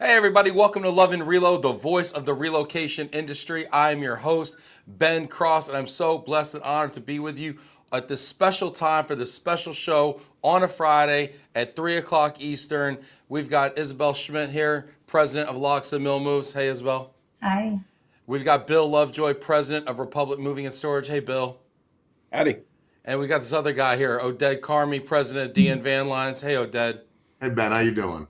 Hey everybody, welcome to Love and Relo, the voice of the relocation industry. I'm your host, Ben Cross, and I'm so blessed and honored to be with you at this special time for this special show on a Friday at 3 o'clock Eastern. We've got Isabel Schmitt here, president of Locks and Mill Moves. Hey Isabel. Hi. We've got Bill Lovejoy, president of Republic Moving and Storage. Hey Bill. Howdy. And we got this other guy here, Oded Carmi, president of DN Van Lines. Hey Oded. Hey Ben, how you doing?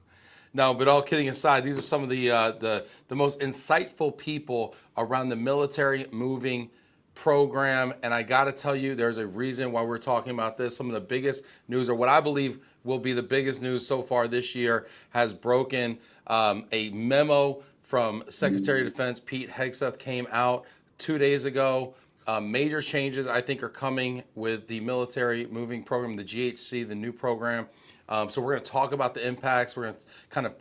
No, but all kidding aside, these are some of the most insightful people around the military moving program. And I got to tell you, there's a reason why we're talking about this. Some of the biggest news, or what I believe will be the biggest news so far this year, has broken. A memo from Secretary of Defense Pete Hegseth came out 2 days ago. Major changes, I think, are coming with the military moving program, the GHC, the new program. So we're going to talk about the impacts. We're going to kind of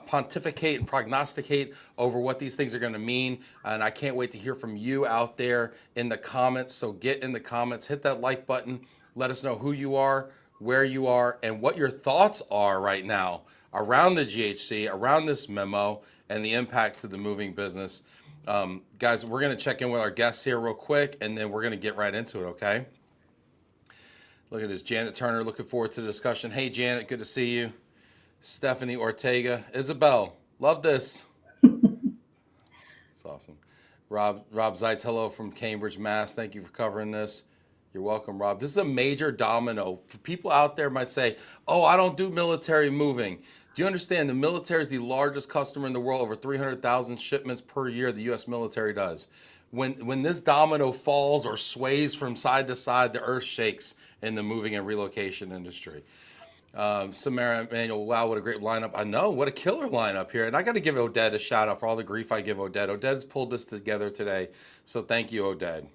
pontificate and prognosticate over what these things are going to mean. And I can't wait to hear from you out there in the comments. So get in the comments, hit that like button. Let us know who you are, where you are, and what your thoughts are right now around the GHC, around this memo, and the impact to the moving business. Guys, we're going to check in with our guests here real quick, and then we're going to get right into it, okay? Look at this, Janet Turner, looking forward to the discussion. Hey, Janet, good to see you. Stephanie Ortega. Isabel, love this. It's awesome. Rob Zeitz, hello from Cambridge, Mass. Thank you for covering this. You're welcome, Rob. This is a major domino. People out there might say, oh, I don't do military moving. Do you understand the military is the largest customer in the world, over 300,000 shipments per year the U.S. military does. When this domino falls or sways from side to side, the earth shakes in the moving and relocation industry. Samara Emanuel, wow, what a great lineup. I know, what a killer lineup here. And I got to give Oded a shout out for all the grief I give Oded. Oded's pulled this together today. So thank you, Oded.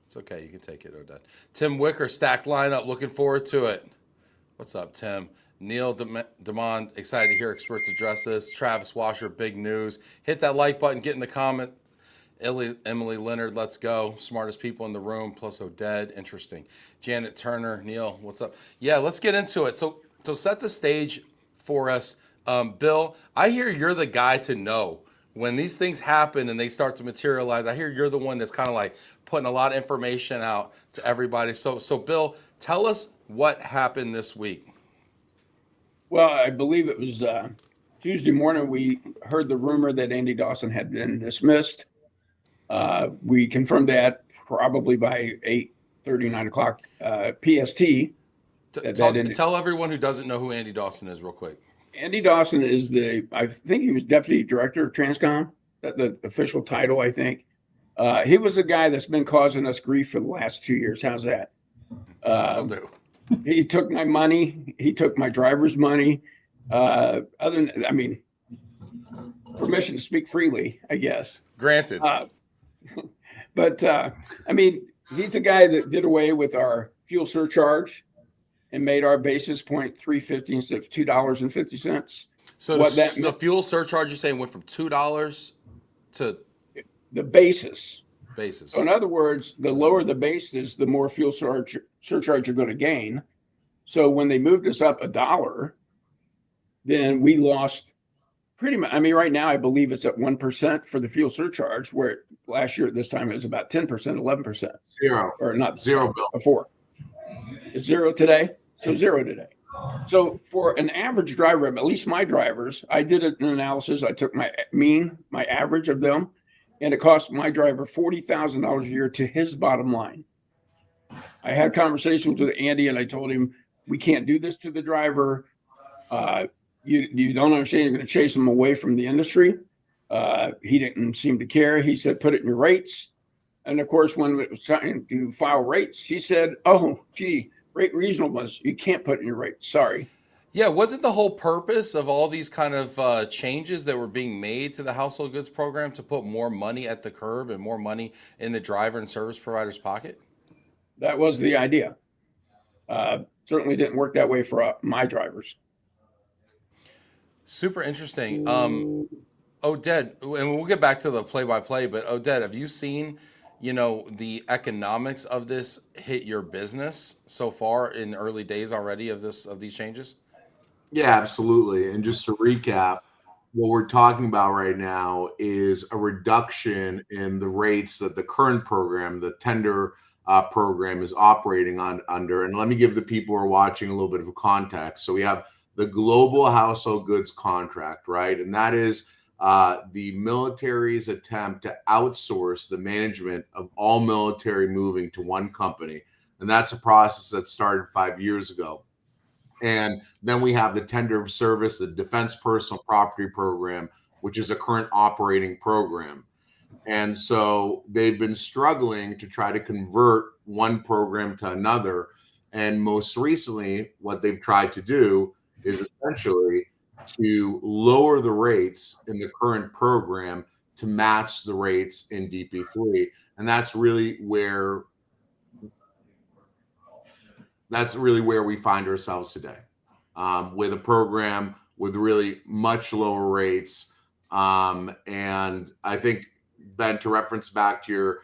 It's okay, you can take it, Oded. Tim Wicker, stacked lineup, looking forward to it. What's up, Tim? Neil Demond, excited to hear experts address this. Travis Washer, big news. Hit that like button, get in the comment. Emily Leonard, let's go. Smartest people in the room, plus Oded, interesting. Janet Turner, Neil, what's up? Yeah, let's get into it. So set the stage for us. Bill, I hear you're the guy to know. When these things happen and they start to materialize, I hear you're the one that's kind of like putting a lot of information out to everybody. So Bill, tell us what happened this week. Well, I believe it was Tuesday morning we heard the rumor that Andy Dawson had been dismissed. We confirmed that probably by 8:30, 9 o'clock PST. Tell everyone who doesn't know who Andy Dawson is real quick. Andy Dawson is I think he was deputy director of Transcom, the official title, I think. He was a guy that's been causing us grief for the last 2 years. How's that? That'll do. He took my money. He took my driver's money. Permission to speak freely, I guess. Granted. But he's a guy that did away with our fuel surcharge and made our basis point $3.50 instead of $2.50. So the fuel surcharge, you're saying, went from $2 to the basis. Basis. So in other words, the lower the base is, the more fuel surcharge you're going to gain. So when they moved us up $1, then we lost pretty much. Right now I believe it's at 1% for the fuel surcharge, where last year at this time it was about 10%, 11%. Zero. Or not zero, Bill. Before. It's zero today. So zero today. So for an average driver, at least my drivers, I did an analysis. I took my average of them, and it cost my driver $40,000 a year to his bottom line. I had conversations with Andy, and I told him, we can't do this to the driver. You don't understand. You're going to chase him away from the industry. He didn't seem to care. He said, put it in your rates. And of course, when it was time to file rates, he said, oh, gee, rate reasonableness, you can't put in your rates. Sorry. Yeah, wasn't the whole purpose of all these kind of changes that were being made to the household goods program to put more money at the curb and more money in the driver and service provider's pocket? That was the idea. Certainly didn't work that way for my drivers. Super interesting. Oded, and we'll get back to the play-by-play, but Oded, have you seen, the economics of this hit your business so far in the early days already of these changes? Yeah, absolutely. And just to recap, what we're talking about right now is a reduction in the rates that the current program, the tender program, is operating on under. And let me give the people who are watching a little bit of a context. So we have the global household goods contract, right? And that is the military's attempt to outsource the management of all military moving to one company. And that's a process that started 5 years ago. And then we have the tender of service, the Defense Personal Property Program, which is a current operating program. And so they've been struggling to try to convert one program to another. And most recently, what they've tried to do is essentially to lower the rates in the current program to match the rates in DP3. And that's really where we find ourselves today, with a program with really much lower rates. And I think, Ben, to reference back to your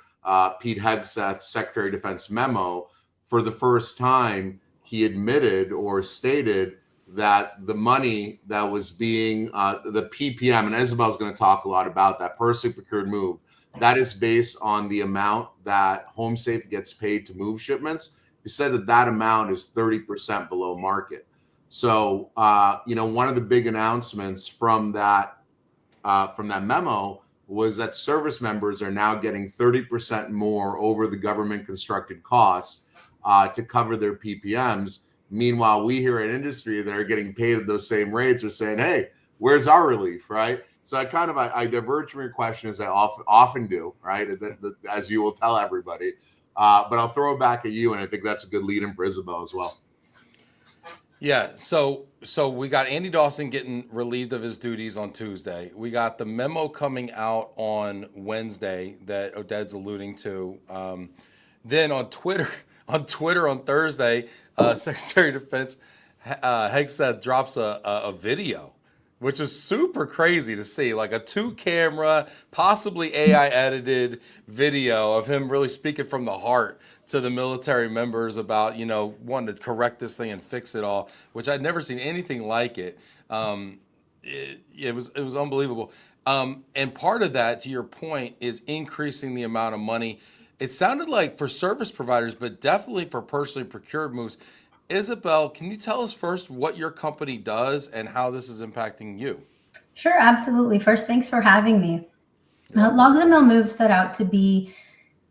Pete Hegseth Secretary of Defense memo, for the first time, he admitted or stated that the money that was being the PPM, and Isabel's going to talk a lot about that, personally procured move, that is based on the amount that HomeSafe gets paid to move shipments. He said that that amount is 30% below market. So, one of the big announcements from that memo was that service members are now getting 30% more over the government constructed costs to cover their PPMs. Meanwhile, we here in industry that are getting paid at those same rates are saying, "Hey, where's our relief?" Right? So I diverge from your question, as I often do, right? As you will tell everybody. But I'll throw it back at you, and I think that's a good lead-in for Isabel as well. Yeah, so we got Andy Dawson getting relieved of his duties on Tuesday. We got the memo coming out on Wednesday that Oded's alluding to. Then on Twitter on Thursday, Secretary of Defense Hegseth drops a video, which is super crazy to see, like a 2-camera, possibly AI edited video of him really speaking from the heart to the military members about, wanting to correct this thing and fix it all, which I'd never seen anything like it. It was unbelievable. And part of that, to your point, is increasing the amount of money. It sounded like for service providers, but definitely for personally procured moves. Isabel, can you tell us first what your company does and how this is impacting you? Sure, absolutely. First, thanks for having me. Logs and Mill Moves set out to be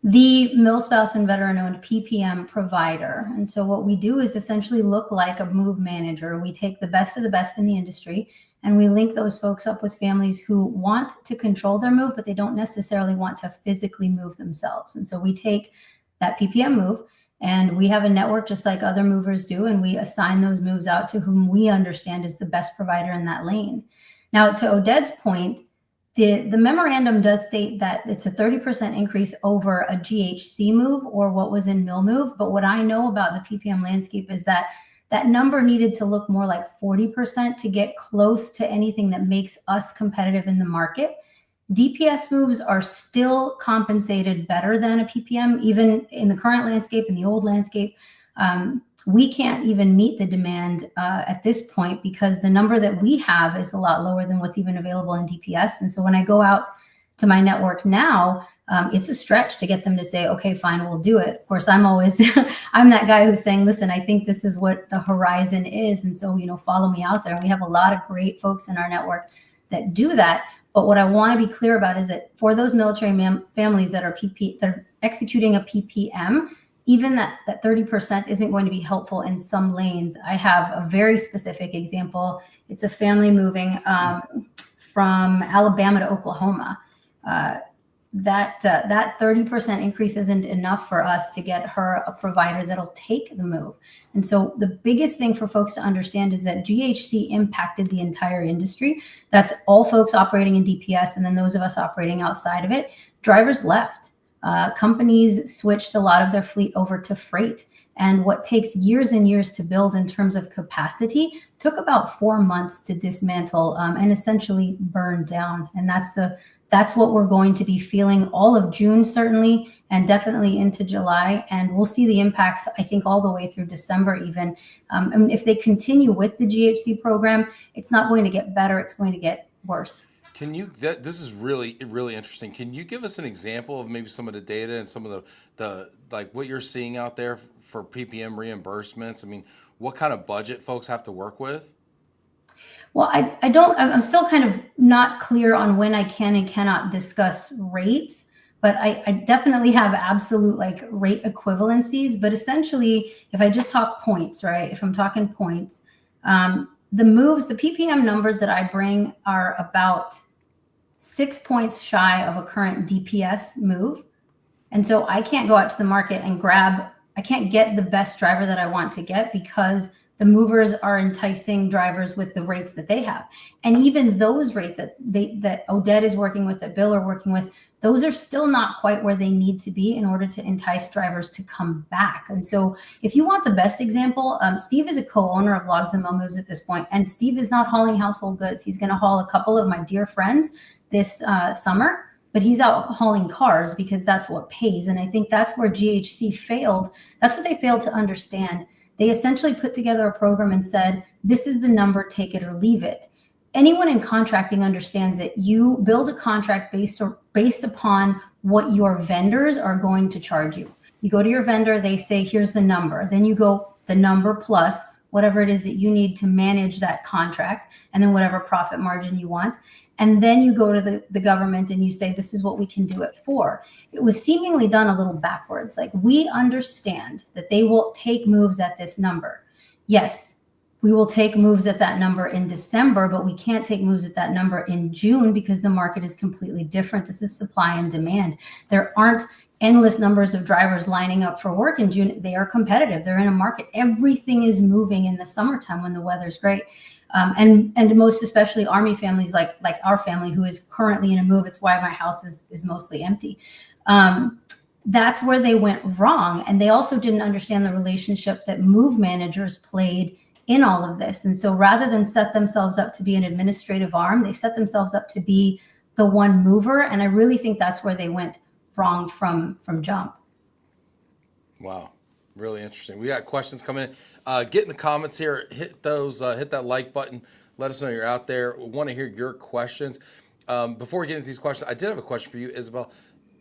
the mill spouse and veteran-owned PPM provider. And so what we do is essentially look like a move manager. We take the best of the best in the industry, and we link those folks up with families who want to control their move, but they don't necessarily want to physically move themselves. And so we take that PPM move, and we have a network just like other movers do, and we assign those moves out to whom we understand is the best provider in that lane. Now, to Oded's point, the memorandum does state that it's a 30% increase over a GHC move or what was in mill move. But what I know about the PPM landscape is that that number needed to look more like 40% to get close to anything that makes us competitive in the market. DPS moves are still compensated better than a PPM, even in the current landscape, in the old landscape. We can't even meet the demand at this point because the number that we have is a lot lower than what's even available in DPS. And so when I go out to my network now, it's a stretch to get them to say, okay, fine, we'll do it. Of course, I'm always, I'm that guy who's saying, listen, I think this is what the horizon is. And so, follow me out there. And we have a lot of great folks in our network that do that. But what I want to be clear about is that for those military families that are executing a PPM, even that 30% isn't going to be helpful in some lanes. I have a very specific example. It's a family moving from Alabama to Oklahoma. That 30% increase isn't enough for us to get her a provider that'll take the move. And so the biggest thing for folks to understand is that GHC impacted the entire industry. That's all folks operating in DPS, and then those of us operating outside of it. Drivers left. Companies switched a lot of their fleet over to freight. And what takes years and years to build in terms of capacity took about 4 months to dismantle and essentially burn down. And that's what we're going to be feeling all of June, certainly, and definitely into July. And we'll see the impacts, I think, all the way through December even. And if they continue with the GHC program, it's not going to get better. It's going to get worse. Can you, this is really, really interesting. Can you give us an example of maybe some of the data and some of the like what you're seeing out there for PPM reimbursements? I mean, what kind of budget folks have to work with? Well, I'm still kind of not clear on when I can and cannot discuss rates, but I definitely have absolute like rate equivalencies. But essentially, if I just talk points, right? If I'm talking points, the moves, the PPM numbers that I bring are about 6 points shy of a current DPS move. And so I can't go out to the market and I can't get the best driver that I want to get because the movers are enticing drivers with the rates that they have. And even those rates that Oded is working with, that Bill are working with, those are still not quite where they need to be in order to entice drivers to come back. And so if you want the best example, Steve is a co-owner of Logs and Mill Moves at this point, and Steve is not hauling household goods. He's going to haul a couple of my dear friends this summer, but he's out hauling cars because that's what pays. And I think that's where GHC failed. That's what they failed to understand. They essentially put together a program and said, this is the number, take it or leave it. Anyone in contracting understands that you build a contract based upon what your vendors are going to charge you. You go to your vendor, they say, here's the number. Then you go the number plus whatever it is that you need to manage that contract, and then whatever profit margin you want. And then you go to the government and you say, this is what we can do it for. It was seemingly done a little backwards. Like, we understand that they will take moves at this number. Yes, we will take moves at that number in December, but we can't take moves at that number in June because the market is completely different. This is supply and demand. There aren't endless numbers of drivers lining up for work in June. They are competitive. They're in a market. Everything is moving in the summertime when the weather's great. And most especially Army families like our family, who is currently in a move. It's why my house is mostly empty. That's where they went wrong. And they also didn't understand the relationship that move managers played in all of this. And so rather than set themselves up to be an administrative arm, they set themselves up to be the one mover. And I really think that's where they went wrong from jump. Wow. Really interesting. We got questions coming in. Get in the comments here. Hit that like button. Let us know you're out there. We want to hear your questions. Before we get into these questions, I did have a question for you, Isabel.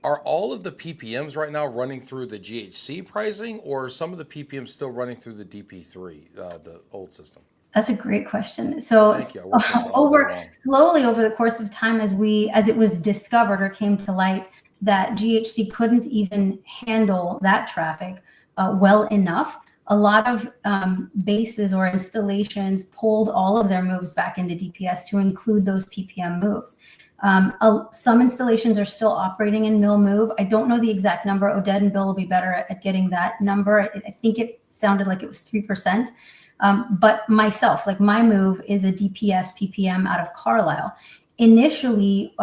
Are all of the PPMs right now running through the GHC pricing, or are some of the PPMs still running through the DP3, the old system? That's a great question. So slowly over the course of time, as it was discovered or came to light that GHC couldn't even handle that traffic well enough, a lot of bases or installations pulled all of their moves back into DPS to include those PPM moves. Some installations are still operating in mill move. I don't know the exact number. Oded and Bill will be better at getting that number. I think it sounded like it was 3%. But myself, like my move is a DPS PPM out of Carlisle. Initially,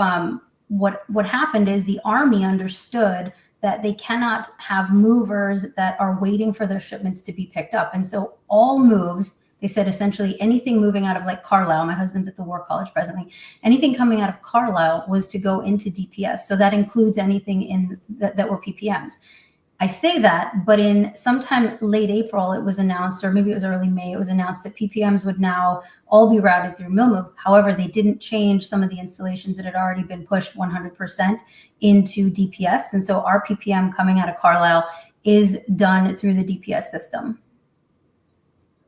what happened is the Army understood that they cannot have movers that are waiting for their shipments to be picked up. And so all moves, they said essentially anything moving out of like Carlisle, my husband's at the War College presently, anything coming out of Carlisle was to go into DPS. So that includes anything in that were PPMs. I say that, but in sometime late April, it was announced, or maybe it was early May, it was announced that PPMs would now all be routed through mill move. However, they didn't change some of the installations that had already been pushed 100% into DPS. And so our PPM coming out of Carlisle is done through the DPS system.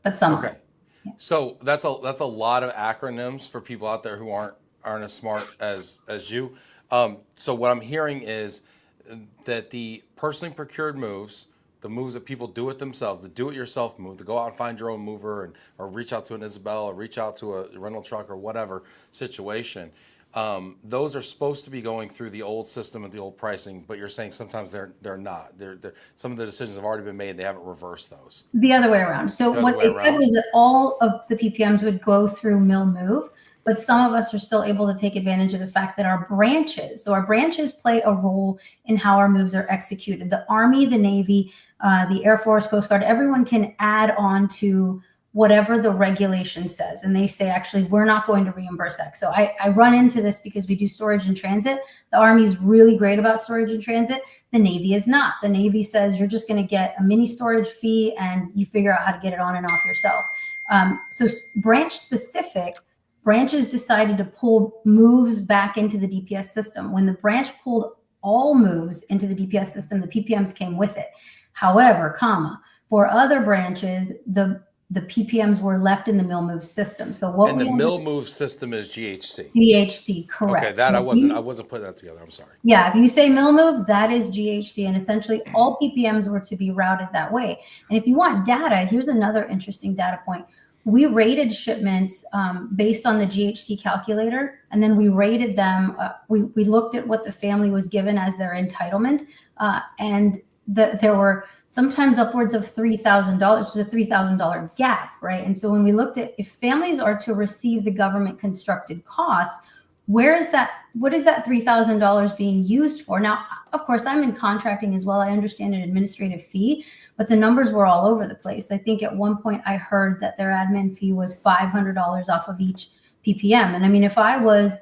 But some okay. Yeah. So that's a lot of acronyms for people out there who aren't as smart as you. So what I'm hearing is that the personally procured moves, the moves that people do it themselves, the do-it-yourself move, to go out and find your own mover or reach out to an Isabel or reach out to a rental truck or whatever situation, those are supposed to be going through the old system and the old pricing, but you're saying sometimes they're not. Some of the decisions have already been made. They haven't reversed those. The other way around. So what they said was that all of the PPMs would go through mill move, but some of us are still able to take advantage of the fact that our branches play a role in how our moves are executed. The Army, the Navy, the Air Force, Coast Guard, everyone can add on to whatever the regulation says. And they say, actually, we're not going to reimburse X. So I run into this because we do storage in transit. The Army is really great about storage in transit. The Navy is not. The Navy says you're just going to get a mini storage fee and you figure out how to get it on and off yourself. So branch specific, branches decided to pull moves back into the DPS system. When the branch pulled all moves into the DPS system, the PPMs came with it. However, for other branches, the PPMs were left in the mill move system. So what and the mill move system is GHC. GHC, correct. Okay, that I wasn't putting that together. I'm sorry. Yeah, if you say mill move, that is GHC, and essentially all PPMs were to be routed that way. And if you want data, here's another interesting data point. We rated shipments based on the GHC calculator, and then we rated them. We looked at what the family was given as their entitlement, and there were sometimes upwards of $3,000. It was a $3,000 gap, right? And so when we looked at if families are to receive the government constructed cost, what is that $3,000 being used for? Now, of course, I'm in contracting as well. I understand an administrative fee, but the numbers were all over the place. I think at one point I heard that their admin fee was $500 off of each PPM. And I mean, if I was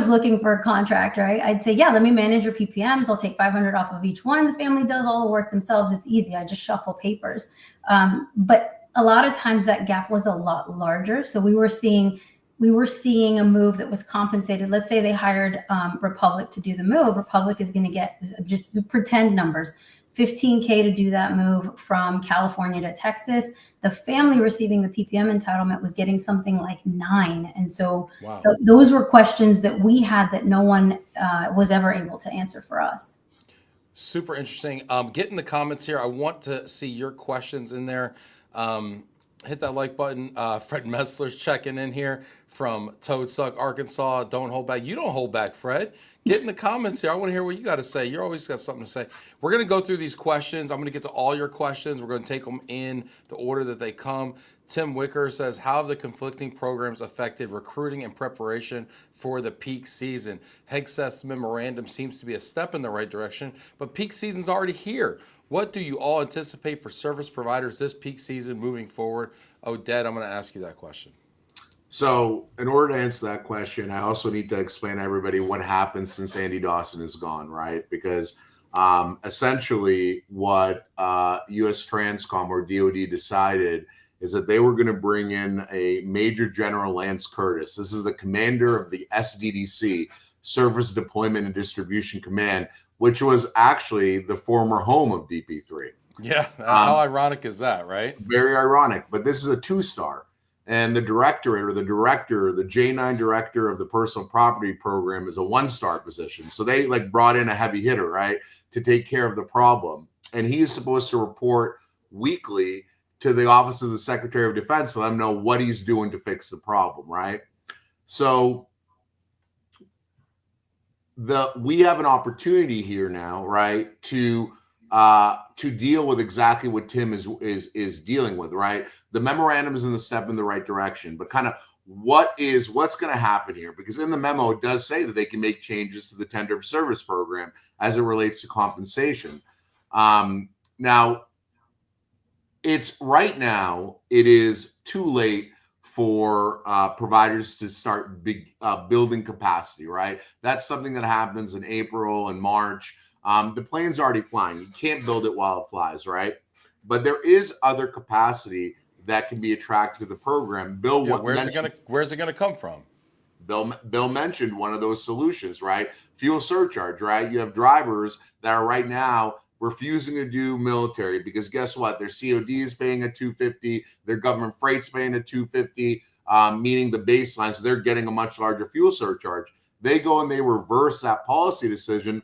looking for a contract, right, I'd say, yeah, let me manage your PPMs. I'll take $500 off of each one. The family does all the work themselves. It's easy. I just shuffle papers. But a lot of times that gap was a lot larger. So we were seeing a move that was compensated. Let's say they hired Republic to do the move. Republic is going to get, just pretend numbers, $15K to do that move from California to Texas. The family receiving the PPM entitlement was getting something like $9. And so wow. Those were questions that we had that no one was ever able to answer for us. Super interesting. Get in the comments here. I want to see your questions in there. Hit that like button. Fred Messler's checking in here from Toadsuck, Arkansas. Don't hold back. You don't hold back, Fred. Get in the comments here. I want to hear what you got to say. You're always got something to say. We're going to go through these questions. I'm going to get to all your questions. We're going to take them in the order that they come. Tim Wicker says, how have the conflicting programs affected recruiting and preparation for the peak season? Hegseth's memorandum seems to be a step in the right direction, but peak season's already here. What do you all anticipate for service providers this peak season moving forward? Oded, I'm going to ask you that question. So in order to answer that question, I also need to explain to everybody what happened since Andy Dawson is gone, right? Because essentially what U.S. Transcom or DOD decided is that they were going to bring in a Major General Lance Curtis. This is the commander of the SDDC, Service Deployment and Distribution Command, which was actually the former home of DP3. Yeah, how ironic is that, right? Very ironic, but this is a 2-star. And the directorate or the J9 director of the personal property program is a 1-star position. So they like brought in a heavy hitter, right, to take care of the problem. And he's supposed to report weekly to the Office of the Secretary of Defense to let him know what he's doing to fix the problem, right? So we have an opportunity here now, right, to deal with exactly what Tim is dealing with, right? The memorandum is in the step in the right direction, but kind of what's going to happen here? Because in the memo, it does say that they can make changes to the tender of service program as it relates to compensation. Now, it is too late for providers to start building capacity, right? That's something that happens in April and March. The plane's already flying. You can't build it while it flies, right? But there is other capacity that can be attracted to the program. Bill, where's it gonna come from? Bill mentioned one of those solutions, right? Fuel surcharge, right? You have drivers that are right now refusing to do military because guess what? Their COD is paying at $250, their government freight's paying at $250, meaning the baseline, so they're getting a much larger fuel surcharge. They go and they reverse that policy decision.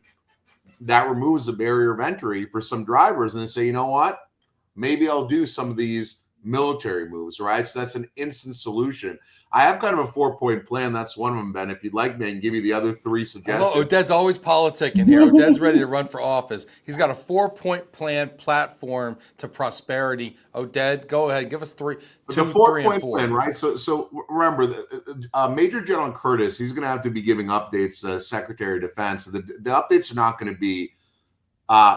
That removes the barrier of entry for some drivers, and they say, you know what? Maybe I'll do some of these military moves, right? So that's an instant solution. I have kind of a 4-point plan. That's one of them, Ben. If you'd like me, I can give you the other 3 suggestions. Oh, Oded's always politicking here. Oded's ready to run for office. He's got a 4-point plan platform to prosperity. Oded, go ahead. Give us 3, 2, 3, and 4. Plan, right? So remember, Major General Curtis, he's going to have to be giving updates to Secretary of Defense. The updates are not going to be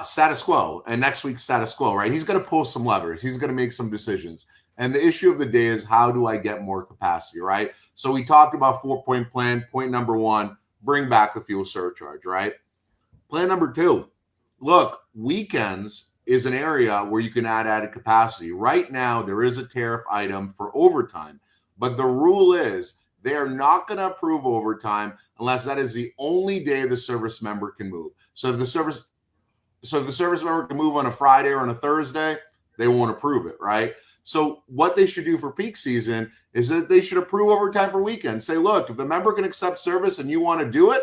status quo and next week's status quo, right? He's going to pull some levers. He's going to make some decisions. And the issue of the day is, how do I get more capacity, right? So we talked about 4-point plan. Point number 1, bring back the fuel surcharge, right? Plan number 2, look, weekends is an area where you can add added capacity. Right now, there is a tariff item for overtime, but the rule is they are not going to approve overtime unless that is the only day the service member can move. So if the service member can move on a Friday or on a Thursday, they won't approve it, right? So what they should do for peak season is that they should approve overtime for weekends. Say, look, if the member can accept service and you want to do it,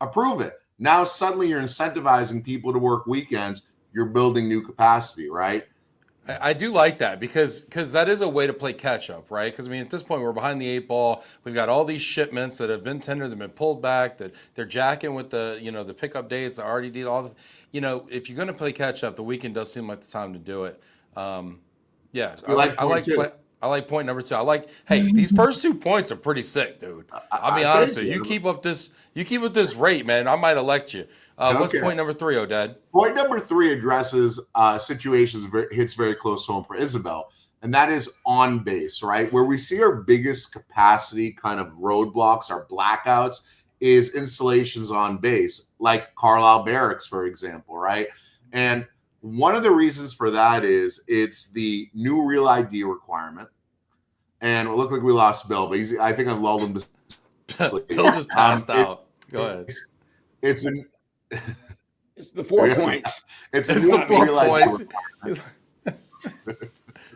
approve it. Now suddenly you're incentivizing people to work weekends. You're building new capacity, right? I do like that because that is a way to play catch up, right? Because I mean, at this point, we're behind the 8 ball. We've got all these shipments that have been tendered, that have been pulled back, that they're jacking with the the pickup dates, the RDD, all the, if you're going to play catch up, the weekend does seem like the time to do it. Yeah, I like point number 2. I like, hey, these first 2 points are pretty sick, dude. I'll be honest with you. You keep up this rate, man, I might elect you. What's point number 3, Oded? Point number 3 addresses situations hits very close home for Isabel, and that is on base, right? Where we see our biggest capacity kind of roadblocks, our blackouts, is installations on base, like Carlisle Barracks, for example, right? And one of the reasons for that is it's the new Real ID requirement. And it looked like we lost Bill, but I think I've lulled him to Bill just passed out. Go ahead. It's the 4 points. It's the 4 points.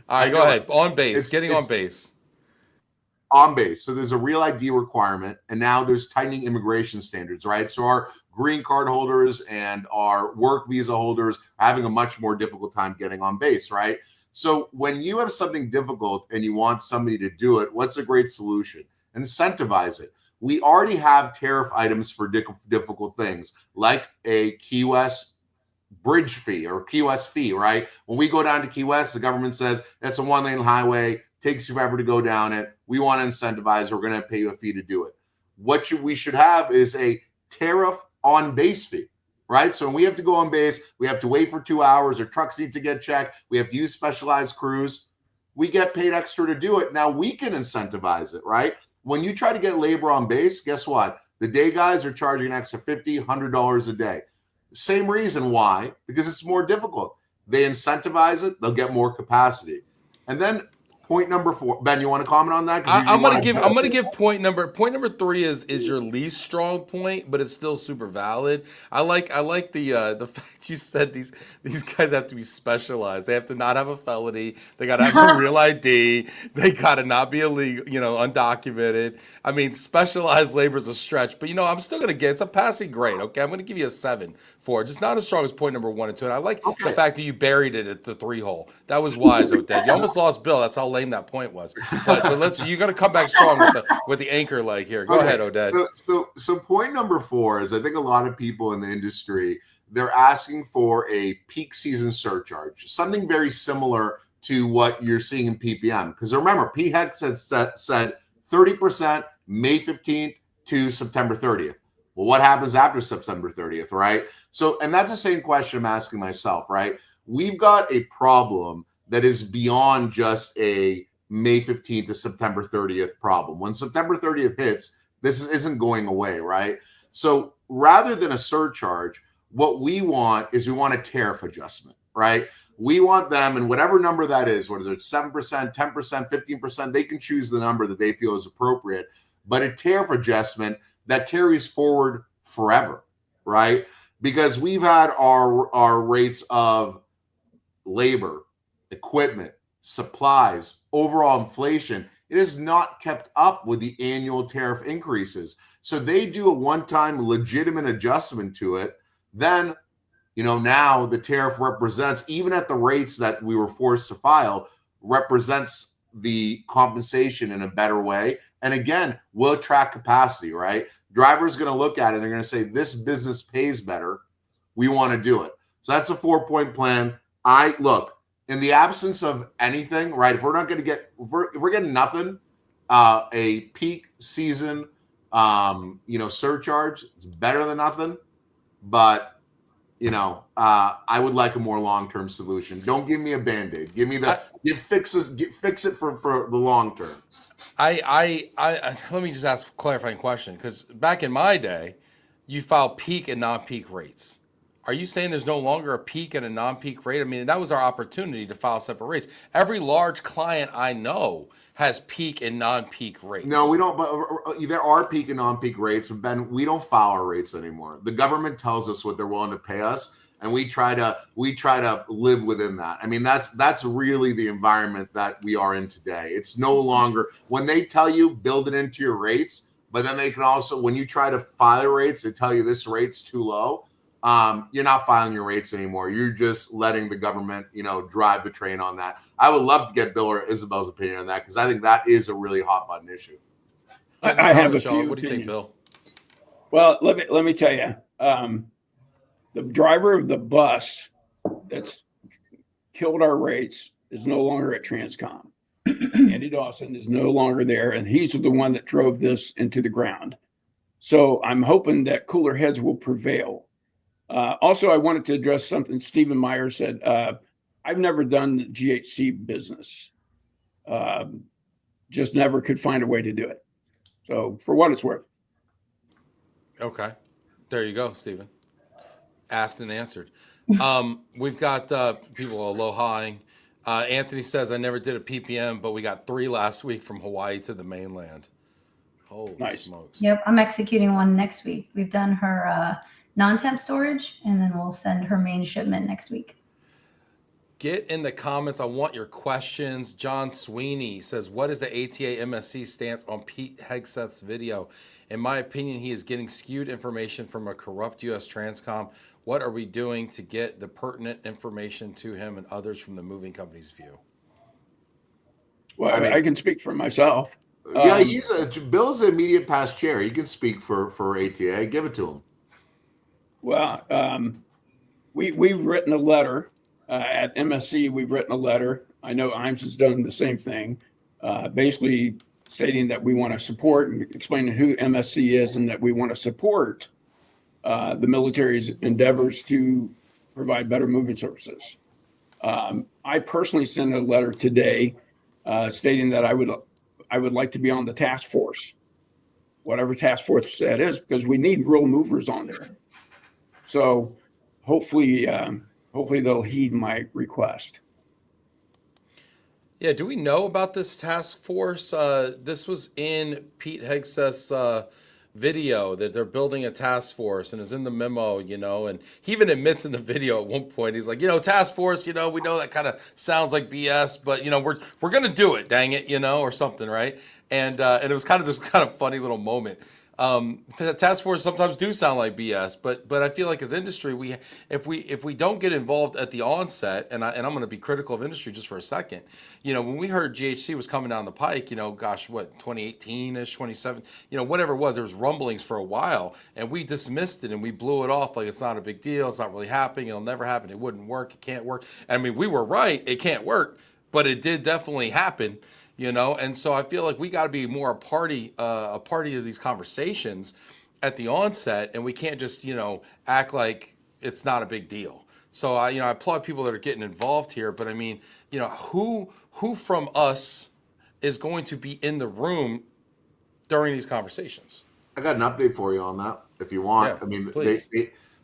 All right, go ahead. On base, getting on base. On base. So there's a Real ID requirement, and now there's tightening immigration standards, right? So our green card holders and our work visa holders are having a much more difficult time getting on base, right? So when you have something difficult and you want somebody to do it, what's a great solution? Incentivize it. We already have tariff items for difficult things, like a Key West bridge fee or Key West fee, right? When we go down to Key West, the government says it's a 1-lane highway, takes you forever to go down it. We want to incentivize. We're going to pay you a fee to do it. What we should have is a tariff on base fee, right? So when we have to go on base, we have to wait for 2 hours, or trucks need to get checked. We have to use specialized crews. We get paid extra to do it. Now we can incentivize it, right? When you try to get labor on base, guess what? The day guys are charging an extra $50, $100 a day. Same reason why, because it's more difficult. They incentivize it, they'll get more capacity. And then point number 4, Ben, you want to comment on that? I'm gonna give point number 3 is your least strong point, but it's still super valid. I like the fact you said these guys have to be specialized. They have to not have a felony. They gotta have a real ID. They gotta not be illegal, undocumented. I mean, specialized labor is a stretch, but I'm still gonna it's a passing grade. Okay, I'm gonna give you a 7 for it. Just not as strong as point number 1 and 2. And I like the fact that you buried it at the 3 hole. That was wise, Oded. You almost lost Bill. That's how lame that point was. But you're gonna come back strong with the anchor leg here. Go ahead, Oded. So point number 4 is, I think a lot of people in the industry, they're asking for a peak season surcharge, something very similar to what you're seeing in PPM. Because remember, PHEX has said 30% May 15th to September 30th. Well, what happens after September 30th, right? So, and that's the same question I'm asking myself, right? We've got a problem that is beyond just a May 15th to September 30th problem. When September 30th hits, this isn't going away, right? So rather than a surcharge, what we want is we want a tariff adjustment, right? We want them, and whatever number that is, whether it's 7%, 10%, 15%, they can choose the number that they feel is appropriate, but a tariff adjustment that carries forward forever, right? Because we've had our rates of labor, equipment, supplies, overall inflation. It has not kept up with the annual tariff increases. So they do a one-time legitimate adjustment to it. Then, now the tariff represents, even at the rates that we were forced to file, represents the compensation in a better way. And again, we'll track capacity, right? Drivers going to look at it and they're going to say, this business pays better. We want to do it. So that's a 4-point plan. In the absence of anything, right? If we're not going to if we're getting nothing, a peak season, surcharge, it's better than nothing. But, I would like a more long-term solution. Don't give me a Band-Aid. Give me fix it for the long term. Let me just ask a clarifying question, because back in my day, you filed peak and non-peak rates. Are you saying there's no longer a peak and a non-peak rate? I mean, that was our opportunity to file separate rates. Every large client I know has peak and non-peak rates. No, we don't. But there are peak and non-peak rates. Ben, we don't file our rates anymore. The government tells us what they're willing to pay us, and we try to live within that. I mean, that's really the environment that we are in today. It's no longer when they tell you build it into your rates, but then they can also, when you try to file rates, they tell you this rate's too low. You're not filing your rates anymore. You're just letting the government, drive the train on that. I would love to get Bill or Isabel's opinion on that, because I think that is a really hot button issue. I have a few. What do you think, Bill? Well, let me tell you, the driver of the bus that's killed our rates is no longer at Transcom. Andy Dawson is no longer there, and he's the one that drove this into the ground. So I'm hoping that cooler heads will prevail. Also, I wanted to address something Stephen Meyer said. I've never done the GHC business. Just never could find a way to do it. So for what it's worth. Okay. There you go, Stephen. Asked and answered. We've got people alohaing. Anthony says, I never did a PPM, but we got 3 last week from Hawaii to the mainland. Holy smokes. Yep, I'm executing one next week. We've done her non-temp storage, and then we'll send her main shipment next week. Get in the comments. I want your questions. John Sweeney says, what is the ATA MSC stance on Pete Hegseth's video? In my opinion, he is getting skewed information from a corrupt U.S. Transcom. What are we doing to get the pertinent information to him and others from the moving company's view? Well, I can speak for myself. Yeah, Bill's an immediate past chair. He can speak for ATA. Give it to him. Well, we've written a letter at MSC. We've written a letter. I know IMS has done the same thing, basically stating that we want to support and explaining who MSC is, and that we want to support the military's endeavors to provide better moving services. I personally sent a letter today stating that I would like to be on the task force, whatever task force that is, because we need real movers on there. So hopefully they'll heed my request. Yeah, do we know about this task force? This was in Pete Hegseth's video that they're building a task force, and it's in the memo, and he even admits in the video at one point, he's like, task force, we know that kind of sounds like BS, but we're gonna do it, dang it, or something, right? And it was kind of this kind of funny little moment. Task force sometimes do sound like BS, but I feel like as industry, if we don't get involved at the onset, and I'm going to be critical of industry just for a second, when we heard GHC was coming down the pike, 2018-ish, 27, whatever it was, there was rumblings for a while, and we dismissed it and we blew it off like it's not a big deal, it's not really happening, it'll never happen, it wouldn't work, it can't work. I mean, we were right, it can't work, but it did definitely happen. And so I feel like we got to be more a party of these conversations at the onset, and we can't just, act like it's not a big deal. So I applaud people that are getting involved here, but I mean, who from us is going to be in the room during these conversations? I got an update for you on that if you want. Yeah, I mean, please.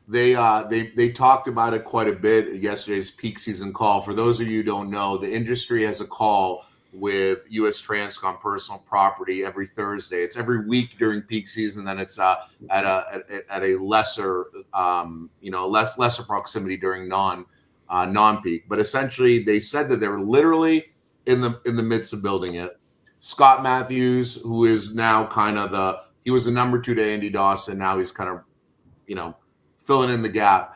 they talked about it quite a bit at yesterday's peak season call. For those of you who don't know, the industry has a call with U.S. Transcom personal property every Thursday. It's every week during peak season, then it's at a lesser lesser proximity during non-peak. But essentially, they said that they were literally in the midst of building it. Scott Matthews, who is now he was the number 2 to Andy Dawson. Now he's kind of filling in the gap.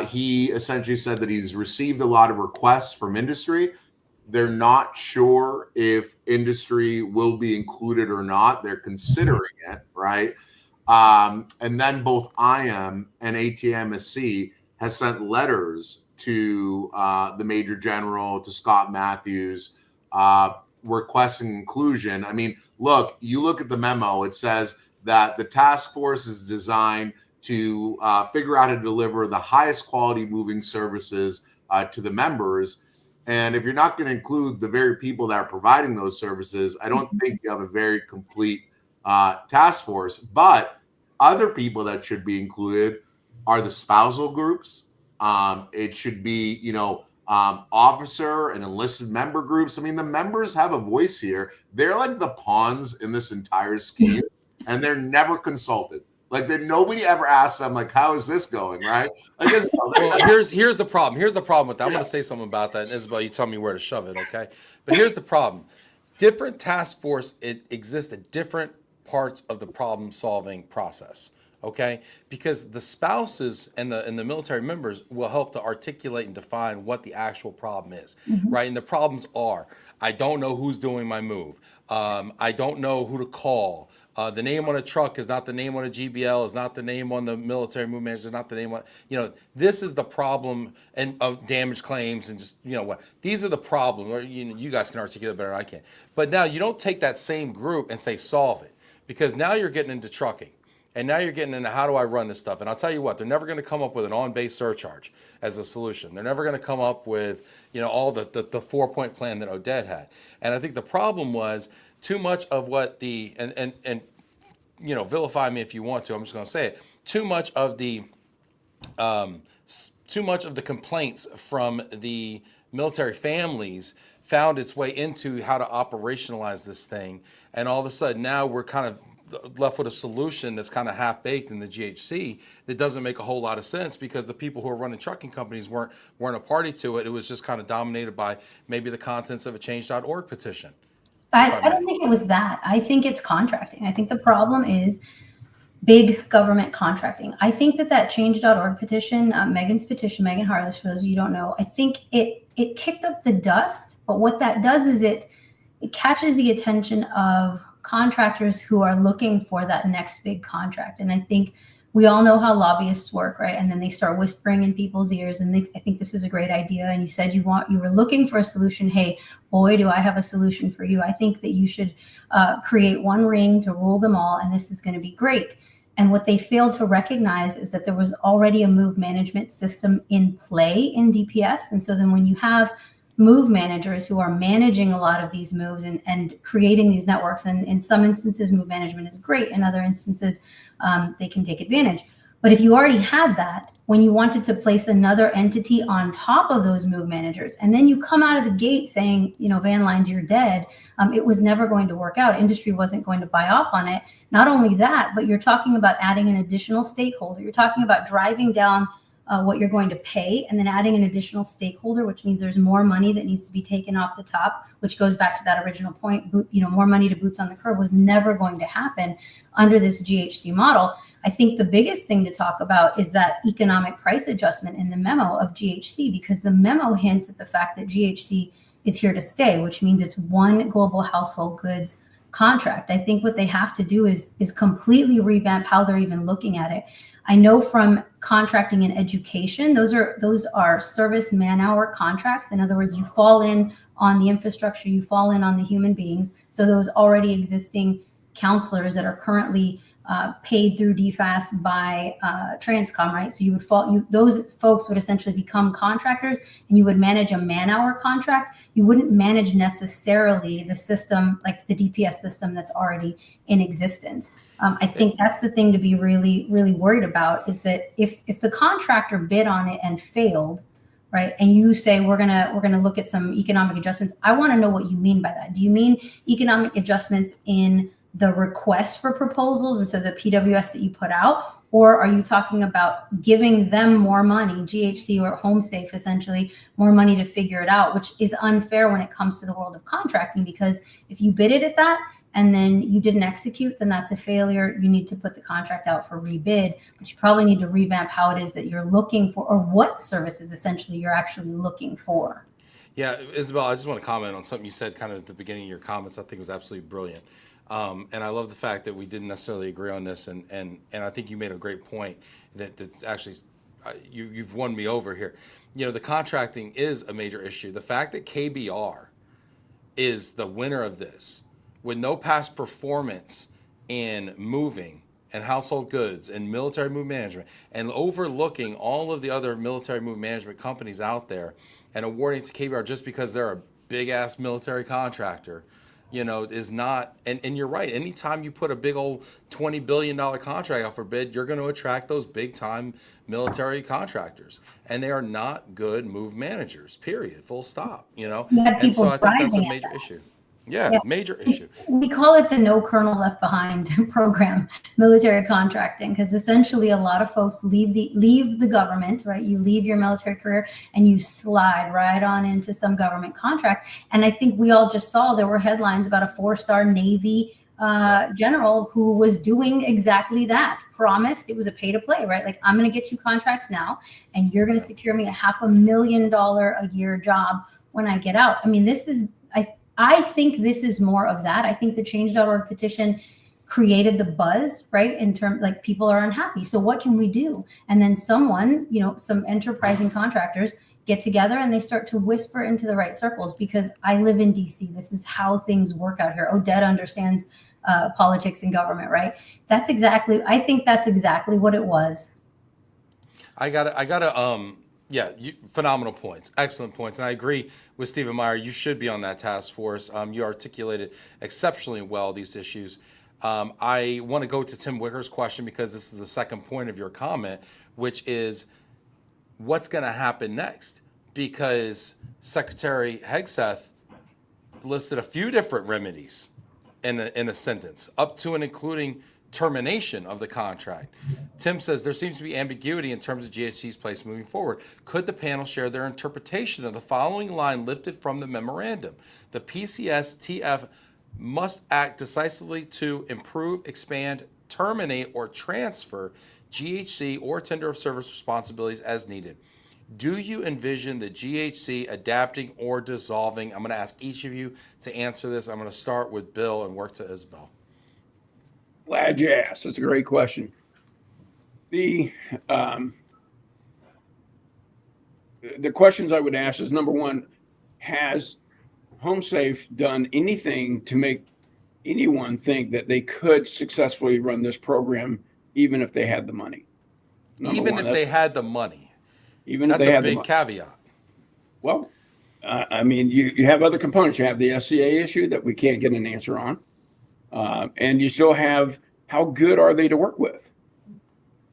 He essentially said that he's received a lot of requests from industry. They're not sure if industry will be included or not. They're considering it, right? And then both IM and ATMSC has sent letters to the Major General, to Scott Matthews, requesting inclusion. I mean, you look at the memo, it says that the task force is designed to figure out how to deliver the highest quality moving services to the members. And if you're not going to include the very people that are providing those services, I don't think you have a very complete task force. But other people that should be included are the spousal groups. It should be, officer and enlisted member groups. I mean, the members have a voice here. They're like the pawns in this entire scheme, and they're never consulted. Like, nobody ever asks them, like, how is this going, right? Like, well, here's the problem. Here's the problem with that. I'm going to say something about that, and Isabel, you tell me where to shove it, okay? But here's the problem. Different task force exist at different parts of the problem-solving process, okay? Because the spouses and the military members will help to articulate and define what the actual problem is, right? And the problems are, I don't know who's doing my move. I don't know who to call. The name on a truck is not the name on a GBL, is not the name on the military move manager, is not the name on, this is the problem, and damage claims and just, what. These are the problems, or you guys can articulate better than I can. But now you don't take that same group and say solve it, because now you're getting into trucking. And now you're getting into how do I run this stuff? And I'll tell you what, they're never going to come up with an on-base surcharge as a solution. They're never going to come up with, all the 4-point plan that Oded had. And I think the problem was too much of what and vilify me if you want to, I'm just going to say it. Too much of the complaints from the military families found its way into how to operationalize this thing. And all of a sudden now we're kind of left with a solution that's kind of half-baked in the GHC that doesn't make a whole lot of sense, because the people who are running trucking companies weren't a party to it. It was just kind of dominated by maybe the contents of a change.org petition. I don't think it was that. I think it's contracting. I think the problem is big government contracting. I think that change.org petition, Megan's petition, Megan Harless, for those of you who don't know, I think it kicked up the dust. But what that does is it catches the attention of contractors who are looking for that next big contract. And I think we all know how lobbyists work, right? And then they start whispering in people's ears, and I think this is a great idea. And you said you were looking for a solution. Hey, boy, do I have a solution for you. I think that you should create one ring to rule them all, and this is going to be great. And what they failed to recognize is that there was already a move management system in play in DPS. And so then when you have move managers who are managing a lot of these moves and creating these networks, and in some instances move management is great, in other instances they can take advantage. But if you already had that, when you wanted to place another entity on top of those move managers, and then you come out of the gate saying, van lines, you're dead, it was never going to work out. Industry wasn't going to buy off on it. Not only that, but you're talking about adding an additional stakeholder. You're talking about driving down what you're going to pay, and then adding an additional stakeholder, which means there's more money that needs to be taken off the top, which goes back to that original point. More money to boots on the curb was never going to happen under this GHC model. I think the biggest thing to talk about is that economic price adjustment in the memo of GHC, because the memo hints at the fact that GHC is here to stay, which means it's one global household goods contract. I think what they have to do is completely revamp how they're even looking at it. I know from contracting and education, those are service man-hour contracts. In other words, you fall in on the infrastructure, you fall in on the human beings. So those already existing counselors that are currently paid through DFAS by Transcom, right? So those folks would essentially become contractors, and you would manage a man-hour contract. You wouldn't manage necessarily the system, like the DPS system that's already in existence. I think that's the thing to be really, really worried about, is that if the contractor bid on it and failed, right, and you say we're gonna look at some economic adjustments, I want to know what you mean by that. Do you mean economic adjustments in the request for proposals, and so the PWS that you put out, or are you talking about giving them more money, GHC or HomeSafe, essentially more money to figure it out, which is unfair when it comes to the world of contracting, because if you bid it at that and then you didn't execute, then that's a failure. You need to put the contract out for rebid, but you probably need to revamp how it is that you're looking for, or what services essentially you're actually looking for. Yeah, Isabel, I just want to comment on something you said kind of at the beginning of your comments. I think it was absolutely brilliant. And I love the fact that we didn't necessarily agree on this, and I think you made a great point that actually you've won me over here. The contracting is a major issue. The fact that KBR is the winner of this with no past performance in moving and household goods and military move management and overlooking all of the other military move management companies out there and awarding to KBR just because they're a big ass military contractor, is not, and you're right. Anytime you put a big old $20 billion contract out for bid, you're going to attract those big time military contractors, and they are not good move managers, period, full stop, You had and so people I think that's a driving major it. issue. Yeah, Yeah. major issue. We call it the No Colonel Left Behind program, military contracting, because essentially a lot of folks leave the government, right? You leave your military career and you slide right on into some government contract. And I think we all just saw there were headlines about a 4-star Navy general who was doing exactly that. Promised it was a pay to play, right? Like, I'm going to get you contracts now, and you're going to secure me a $500,000 a year job when I get out. I mean, this is, I think this is more of that. I think the change.org petition created the buzz, right? In terms, like, people are unhappy. So what can we do? And then someone, some enterprising contractors get together and they start to whisper into the right circles, because I live in DC. This is how things work out here. Oded understands politics and government, right? I think that's exactly what it was. Phenomenal points, excellent points, and I agree with Stephen Meyer. You should be on that task force. You articulated exceptionally well these issues. I want to go to Tim Wicker's question, because this is the second point of your comment, which is what's going to happen next? Because Secretary Hegseth listed a few different remedies in a sentence, up to and including termination of the contract. Tim says there seems to be ambiguity in terms of GHC's place moving forward. Could the panel share their interpretation of the following line lifted from the memorandum? The PCSTF must act decisively to improve, expand, terminate, or transfer GHC or tender of service responsibilities as needed. Do you envision the GHC adapting or dissolving? I'm going to ask each of you to answer this. I'm going to start with Bill and work to Isabel. Glad you asked. That's a great question. The questions I would ask is, number one, has HomeSafe done anything to make anyone think that they could successfully run this program, even if they had the money? Even if they had the money. Even if That's they a had the big money. caveat. Well, I mean, you have other components. You have the SCA issue that we can't get an answer on. And you still have, how good are they to work with?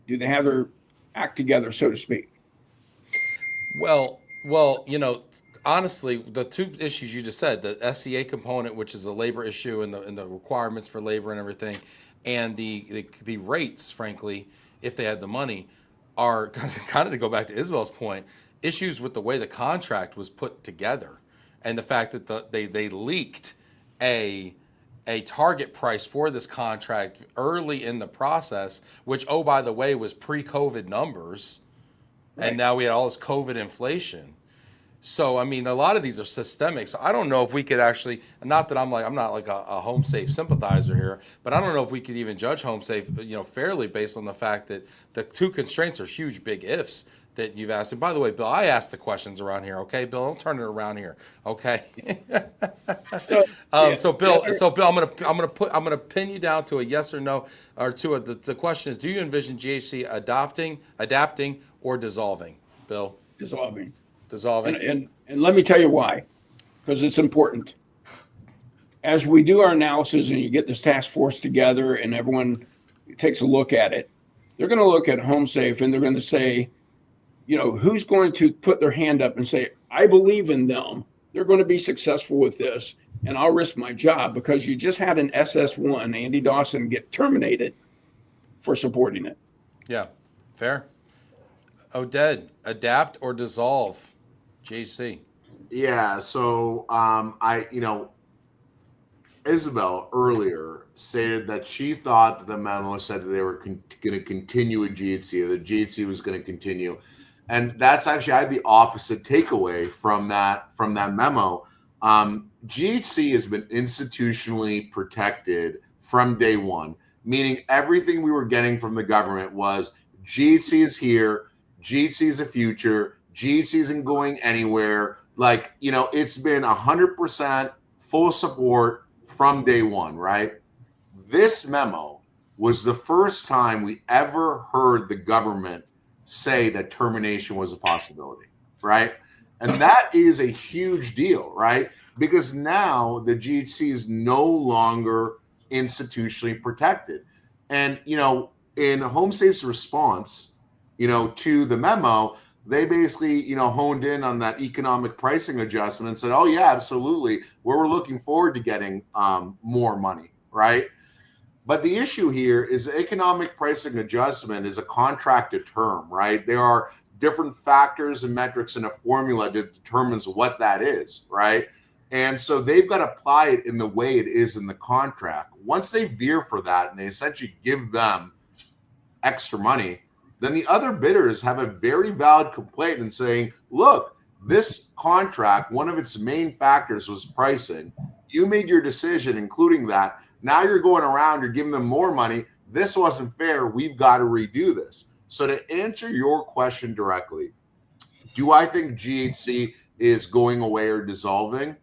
Do they have their act together, so to speak? Well, honestly, the two issues you just said, the SCA component, which is a labor issue and the requirements for labor and everything, and the rates, frankly, if they had the money, are kind of, to go back to Isabel's point, issues with the way the contract was put together, and the fact that they leaked a target price for this contract early in the process, which, oh, by the way, was pre-COVID numbers. Right. And now we had all this COVID inflation. So, I mean, a lot of these are systemic. So I don't know if we could actually, not that I'm not like a HomeSafe sympathizer here, but I don't know if we could even judge HomeSafe, fairly based on the fact that the two constraints are huge, big ifs that you've asked. And by the way, Bill, I asked the questions around here. Okay, Bill, don't turn it around here. Okay. So Bill, I'm gonna pin you down to a yes or no, or to the question is, do you envision GHC adapting, or dissolving? Bill. Dissolving. Dissolving. And let me tell you why, because it's important. As we do our analysis and you get this task force together and everyone takes a look at it, they're going to look at HomeSafe and they're going to say, who's going to put their hand up and say, I believe in them. They're going to be successful with this, and I'll risk my job, because you just had an SS1, Andy Dawson, get terminated for supporting it. Yeah, fair. Oded, adapt or dissolve GHC? Yeah, so Isabel earlier stated that she thought that the memo said that they were going to continue with GHC, that GHC was going to continue. And that's actually, I had the opposite takeaway from that memo. GHC has been institutionally protected from day one, meaning everything we were getting from the government was GHC is here, GHC is the future, GHC isn't going anywhere. Like, it's been 100% full support from day one, right? This memo was the first time we ever heard the government say that termination was a possibility, right? And that is a huge deal, right? Because now the GHC is no longer institutionally protected. And, in HomeSafe's response, to the memo, they basically, honed in on that economic pricing adjustment and said, oh, yeah, absolutely. We're looking forward to getting more money, right? But the issue here is economic pricing adjustment is a contracted term, right? There are different factors and metrics in a formula that determines what that is, right? And so they've got to apply it in the way it is in the contract. Once they veer for that and they essentially give them extra money, then the other bidders have a very valid complaint in saying, look, this contract, one of its main factors was pricing. You made your decision, including that. Now you're going around, you're giving them more money. This wasn't fair. We've got to redo this. So to answer your question directly, do I think GHC is going away or dissolving?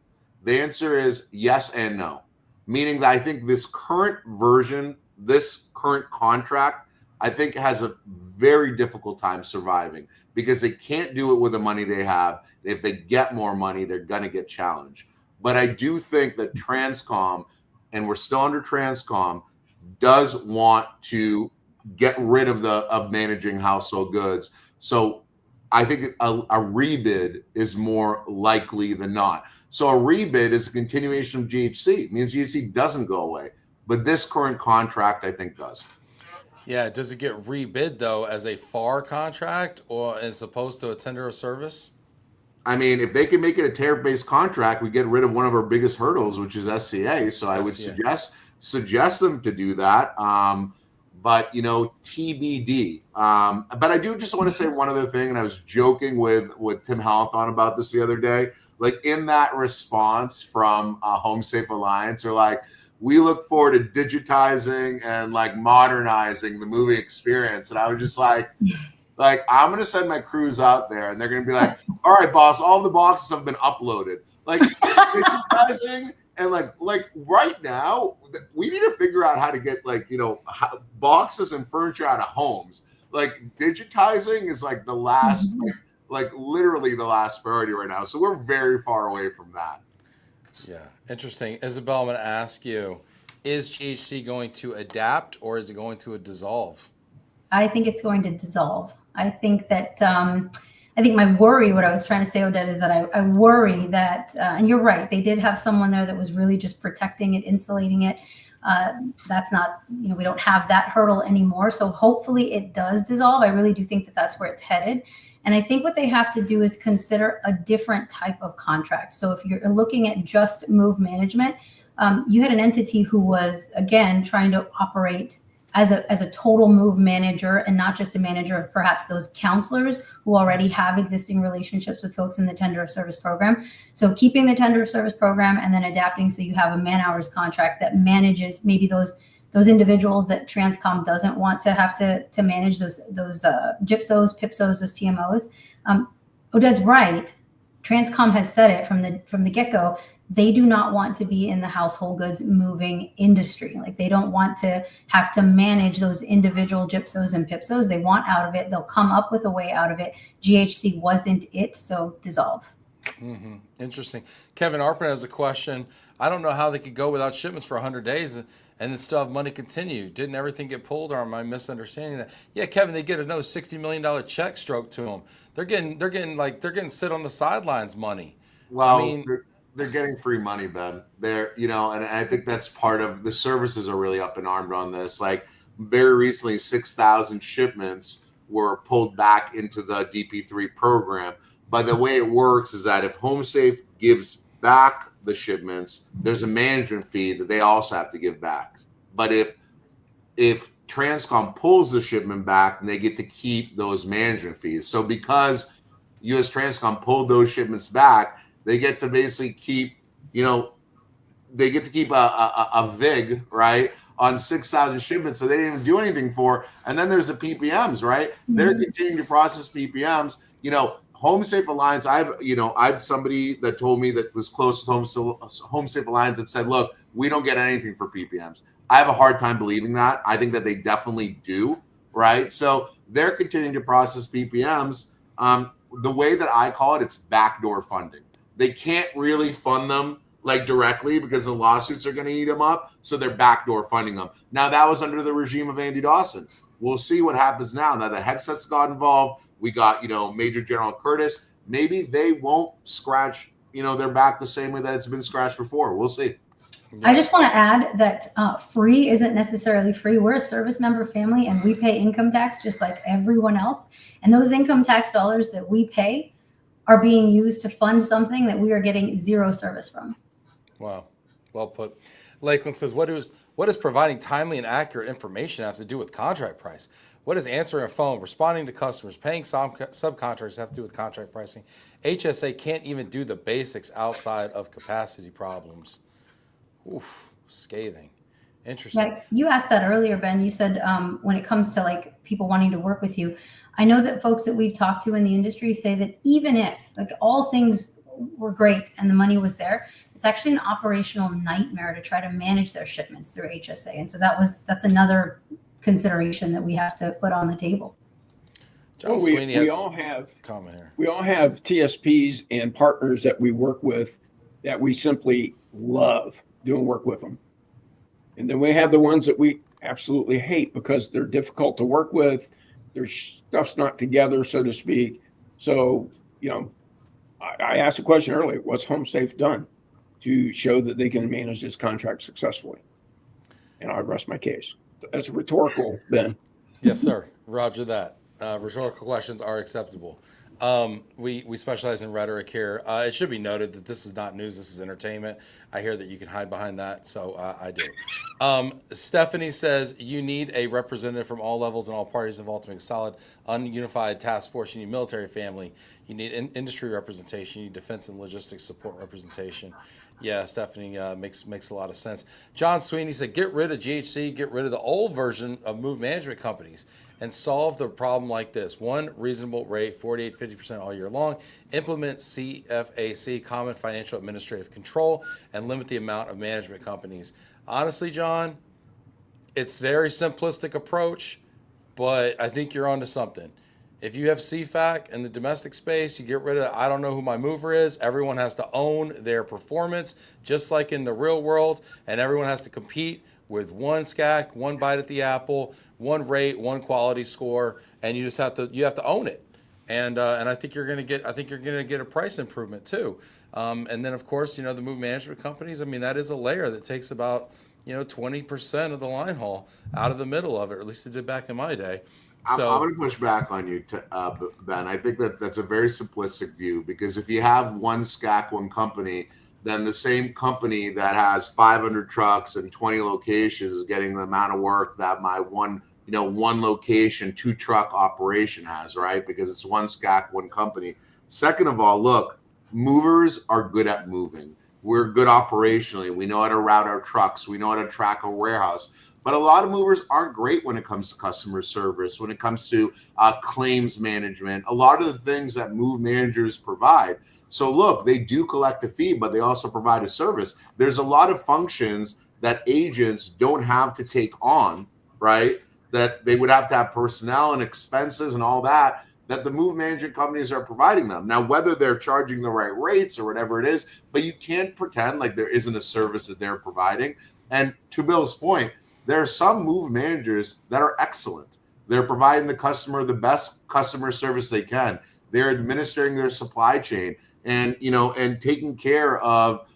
The answer is yes and no. Meaning that I think this current version, this current contract, I think has a very difficult time surviving because they can't do it with the money they have. If they get more money, they're going to get challenged. But I do think that Transcom, and we're still under Transcom, does want to get rid of managing household goods. So I think a rebid is more likely than not. So a rebid is a continuation of GHC. It means GHC doesn't go away. But this current contract, I think, does. Yeah. Does it get rebid, though, as a FAR contract or as opposed to a tender of service? I mean, if they can make it a tariff-based contract, we get rid of one of our biggest hurdles, which is SCA. So I would suggest them to do that. But, TBD. But I do just want to say one other thing, and I was joking with Tim Halthon about this the other day. Like, in that response from Home Safe Alliance, they're like, we look forward to digitizing and, like, modernizing the movie experience. And I was just like, I'm going to send my crews out there, and they're going to be like, all right, boss, all the boxes have been uploaded. Like, digitizing. And like right now, we need to figure out how to get boxes and furniture out of homes. Like, digitizing is like the last, like literally the last priority right now. So we're very far away from that. Yeah, interesting. Isabel, I'm going to ask you: is GHC going to adapt or is it going to dissolve? I think it's going to dissolve. I think that I think my worry, what I was trying to say, Oded, is that I worry that, and you're right, they did have someone there that was really just protecting it, insulating it. That's not, we don't have that hurdle anymore. So hopefully it does dissolve. I really do think that that's where it's headed. And I think what they have to do is consider a different type of contract. So if you're looking at just move management, you had an entity who was, again, trying to operate as a total move manager and not just a manager of perhaps those counselors who already have existing relationships with folks in the tender of service program. So keeping the tender of service program and then adapting so you have a man hours contract that manages maybe those individuals that Transcom doesn't want to have to manage, those gypsos, PIPSOs, those TMOs. Oded's right. Transcom has said it from the get-go. They do not want to be in the household goods moving industry. Like, they don't want to have to manage those individual gypsos and PIPSOs. They want out of it. They'll come up with a way out of it. GHC wasn't it, so dissolve. Mm-hmm. Interesting. Kevin Arpin has a question. I don't know how they could go without shipments for 100 days and then still have money continue. Didn't everything get pulled, or am I misunderstanding that? Yeah, Kevin, they get another $60 million check stroke to them. They're getting sit on the sidelines money. Well, I mean, they're getting free money, Ben. They're, and I think that's part of the services are really up and armed on this. Like, very recently, 6,000 shipments were pulled back into the DP3 program. But the way it works is that if HomeSafe gives back the shipments, there's a management fee that they also have to give back. But if Transcom pulls the shipment back, they get to keep those management fees. So because US Transcom pulled those shipments back, they get to basically keep, they get to keep a VIG, right, on 6,000 shipments that they didn't even do anything for. And then there's the PPMs, right? They're continuing to process PPMs. Home Safe Alliance, I've somebody that told me that was close with Home Safe Alliance that said, look, we don't get anything for PPMs. I have a hard time believing that. I think that they definitely do, right? So they're continuing to process PPMs. The way that I call it, it's backdoor funding. They can't really fund them like directly because the lawsuits are going to eat them up. So they're backdoor funding them. Now that was under the regime of Andy Dawson. We'll see what happens now. Now the Hexets got involved. We got, Major General Curtis. Maybe they won't scratch, their back the same way that it's been scratched before. We'll see. I just want to add that free isn't necessarily free. We're a service member family and we pay income tax just like everyone else. And those income tax dollars that we pay are being used to fund something that we are getting zero service from. Wow. Well put. Lakeland says, what does providing timely and accurate information have to do with contract price? What does answering a phone, responding to customers, paying subcontractors have to do with contract pricing? HSA can't even do the basics outside of capacity problems. Oof, scathing. Interesting. Yeah, you asked that earlier, Ben. You said when it comes to like people wanting to work with you, I know that folks that we've talked to in the industry say that even if like all things were great and the money was there, it's actually an operational nightmare to try to manage their shipments through HSA. And so that's another consideration that we have to put on the table. John Sweeney we all have comment here. We all have TSPs and partners that we work with that we simply love doing work with them. And then we have the ones that we absolutely hate because they're difficult to work with. Their stuff's not together, so to speak. So, I asked a question earlier, what's Home Safe done to show that they can manage this contract successfully? And I rest my case. That's rhetorical, Ben. Yes, sir. Roger that. Rhetorical questions are acceptable. We specialize in rhetoric here. It should be noted that this is not news. This is entertainment. I hear that you can hide behind that, so I do. Stephanie says you need a representative from all levels and all parties involved to make a solid, ununified task force. You need military family. You need industry representation. You need defense and logistics support representation. Yeah, Stephanie, makes a lot of sense. John Sweeney said, get rid of GHC, get rid of the old version of move management companies and solve the problem like this. One, reasonable rate, 48, 50% all year long. Implement CFAC, Common Financial Administrative Control, and limit the amount of management companies. Honestly, John, it's a very simplistic approach, but I think you're onto something. If you have CFAC in the domestic space, you get rid of, I don't know who my mover is. Everyone has to own their performance, just like in the real world, and everyone has to compete with one SCAC, one bite at the apple, one rate, one quality score, and you have to own it. And I think you're going to get a price improvement too. And then of course, the move management companies, I mean, that is a layer that takes about 20% of the line haul out of the middle of it, or at least it did back in my day. So I'm going to push back on you, Ben. I think that's a very simplistic view, because if you have one SCAC, one company, then the same company that has 500 trucks and 20 locations is getting the amount of work that my one location, 2 truck operation has, right? Because it's one SCAC, one company. Second of all, look, movers are good at moving. We're good operationally. We know how to route our trucks. We know how to track a warehouse. But a lot of movers aren't great when it comes to customer service, when it comes to claims management, a lot of the things that move managers provide. So look, they do collect a fee, but they also provide a service. There's a lot of functions that agents don't have to take on, right? That they would have to have personnel and expenses and all that the move management companies are providing them. Now, whether they're charging the right rates or whatever it is, but you can't pretend like there isn't a service that they're providing. And to Bill's point, there are some move managers that are excellent. They're providing the customer the best customer service they can. They're administering their supply chain and taking care of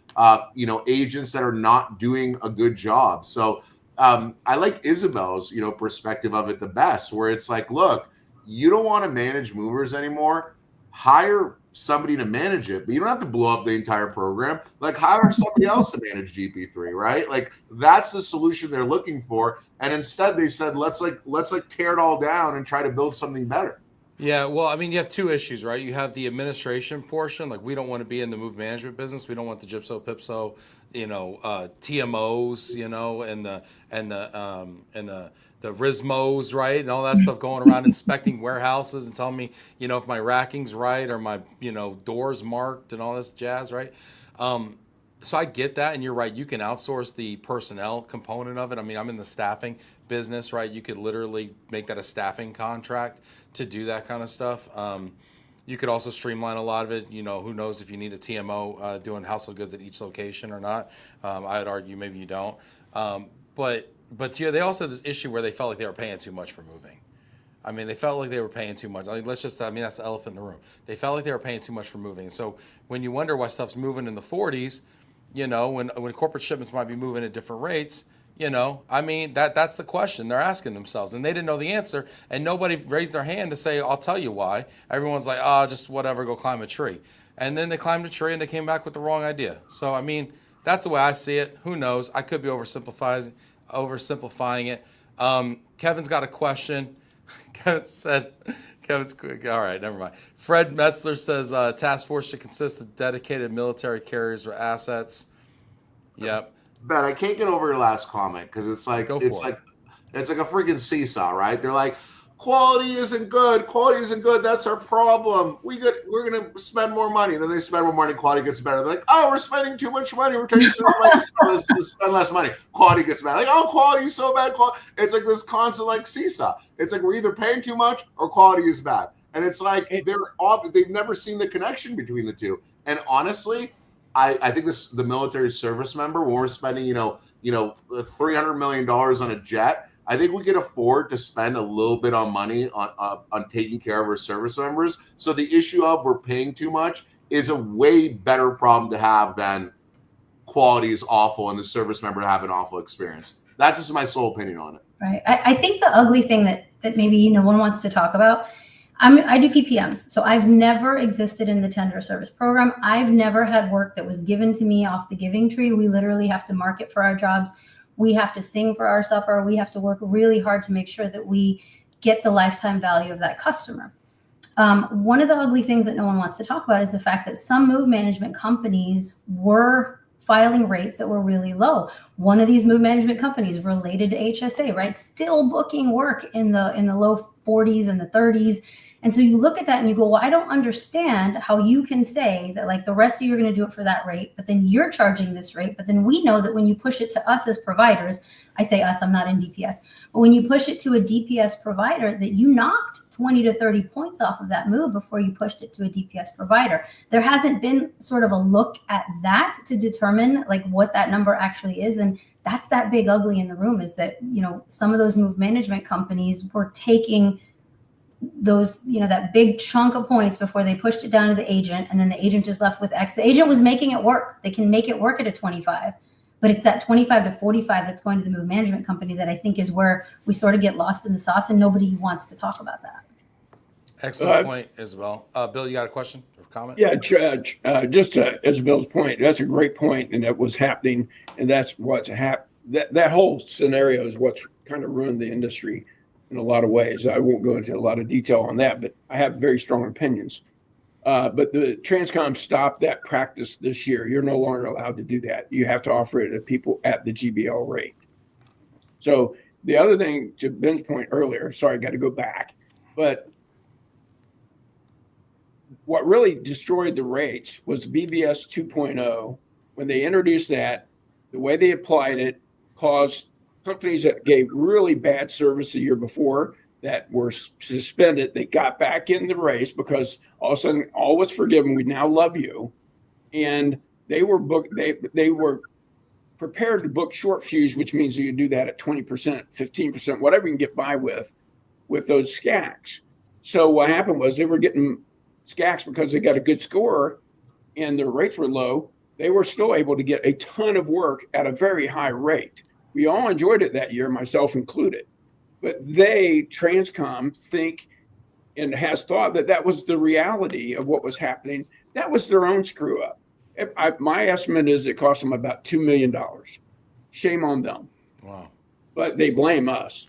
agents that are not doing a good job. So I like Isabel's perspective of it the best, where it's like, look, you don't want to manage movers anymore. Hire somebody to manage it, but you don't have to blow up the entire program. Like, hire somebody else to manage GP3, right? Like, that's the solution they're looking for. And instead they said, let's tear it all down and try to build something better. Yeah, well, I mean, you have two issues, right? You have the administration portion, like we don't want to be in the move management business. We don't want the gypso, pipso, TMOs, and the RISMOs, right, and all that stuff going around inspecting warehouses and telling me, if my racking's right or my, doors marked and all this jazz, right? So I get that, and you're right. You can outsource the personnel component of it. I mean, I'm in the staffing business, right? You could literally make that a staffing contract to do that kind of stuff. You could also streamline a lot of it. Who knows if you need a TMO doing household goods at each location or not. I'd argue maybe you don't. But yeah, they also had this issue where they felt like they were paying too much for moving. I mean, they felt like they were paying too much. That's the elephant in the room. They felt like they were paying too much for moving. So when you wonder why stuff's moving in the 40s, when corporate shipments might be moving at different rates, I mean, that's the question they're asking themselves. And they didn't know the answer, and nobody raised their hand to say, I'll tell you why. Everyone's like, just whatever, go climb a tree. And then they climbed a tree and they came back with the wrong idea. So, I mean, that's the way I see it. Who knows? I could be oversimplifying it. Kevin's got a question. Kevin's quick. All right, never mind. Fred Metzler says task force should consist of dedicated military carriers or assets. Yep. Ben, I can't get over your last comment because it's like a freaking seesaw, right? They're like, quality isn't good. Quality isn't good. That's our problem. We're gonna spend more money. Then they spend more money. Quality gets better. They're like, we're spending too much money. We're trying to spend less money. Quality gets better. Like, quality is so bad. It's like this constant seesaw. It's like we're either paying too much or quality is bad. And it's like they've never seen the connection between the two. And honestly, I think the military service member, when we're spending, $300 million on a jet, I think we could afford to spend a little bit on money on taking care of our service members. So the issue of we're paying too much is a way better problem to have than quality is awful and the service member have an awful experience. That's just my sole opinion on it. Right. I think the ugly thing that maybe no one wants to talk about, I do PPMs. So I've never existed in the tender service program. I've never had work that was given to me off the giving tree. We literally have to market for our jobs. We have to sing for our supper. We have to work really hard to make sure that we get the lifetime value of that customer. One of the ugly things that no one wants to talk about is the fact that some move management companies were filing rates that were really low. One of these move management companies related to HSA, right? Still booking work in the low 40s and the 30s. And so you look at that and you go, well, I don't understand how you can say that the rest of you are going to do it for that rate, but then you're charging this rate. But then we know that when you push it to us as providers, I say us, I'm not in DPS, but when you push it to a DPS provider, that you knocked 20 to 30 points off of that move before you pushed it to a DPS provider. There hasn't been sort of a look at that to determine what that number actually is. And that's that big ugly in the room, is that, some of those move management companies were taking those, that big chunk of points before they pushed it down to the agent, and then the agent is left with X. The agent was making it work. They can make it work at a 25, but it's that 25 to 45 that's going to the move management company that I think is where we sort of get lost in the sauce, and nobody wants to talk about that. Excellent point, Isabel. Bill, you got a question or comment? Yeah, just to Isabel's point, that's a great point, and that was happening, and that's what's happened. That whole scenario is what's kind of ruined the industry in a lot of ways. I won't go into a lot of detail on that, but I have very strong opinions. But the Transcom stopped that practice this year. You're no longer allowed to do that. You have to offer it to people at the GBL rate. So the other thing, to Ben's point earlier, sorry, I got to go back, but what really destroyed the rates was BBS 2.0. When they introduced that, the way they applied it caused companies that gave really bad service the year before that were suspended. They got back in the race because all of a sudden all was forgiven. We now love you. And they were booked. They were prepared to book short fuse, which means you do that at 20%, 15%, whatever you can get by with those SCACs. So what happened was they were getting SCACs because they got a good score and their rates were low. They were still able to get a ton of work at a very high rate. We all enjoyed it that year, myself included. But Transcom, think and has thought that was the reality of what was happening. That was their own screw up. My estimate is it cost them about $2 million. Shame on them. Wow. But they blame us.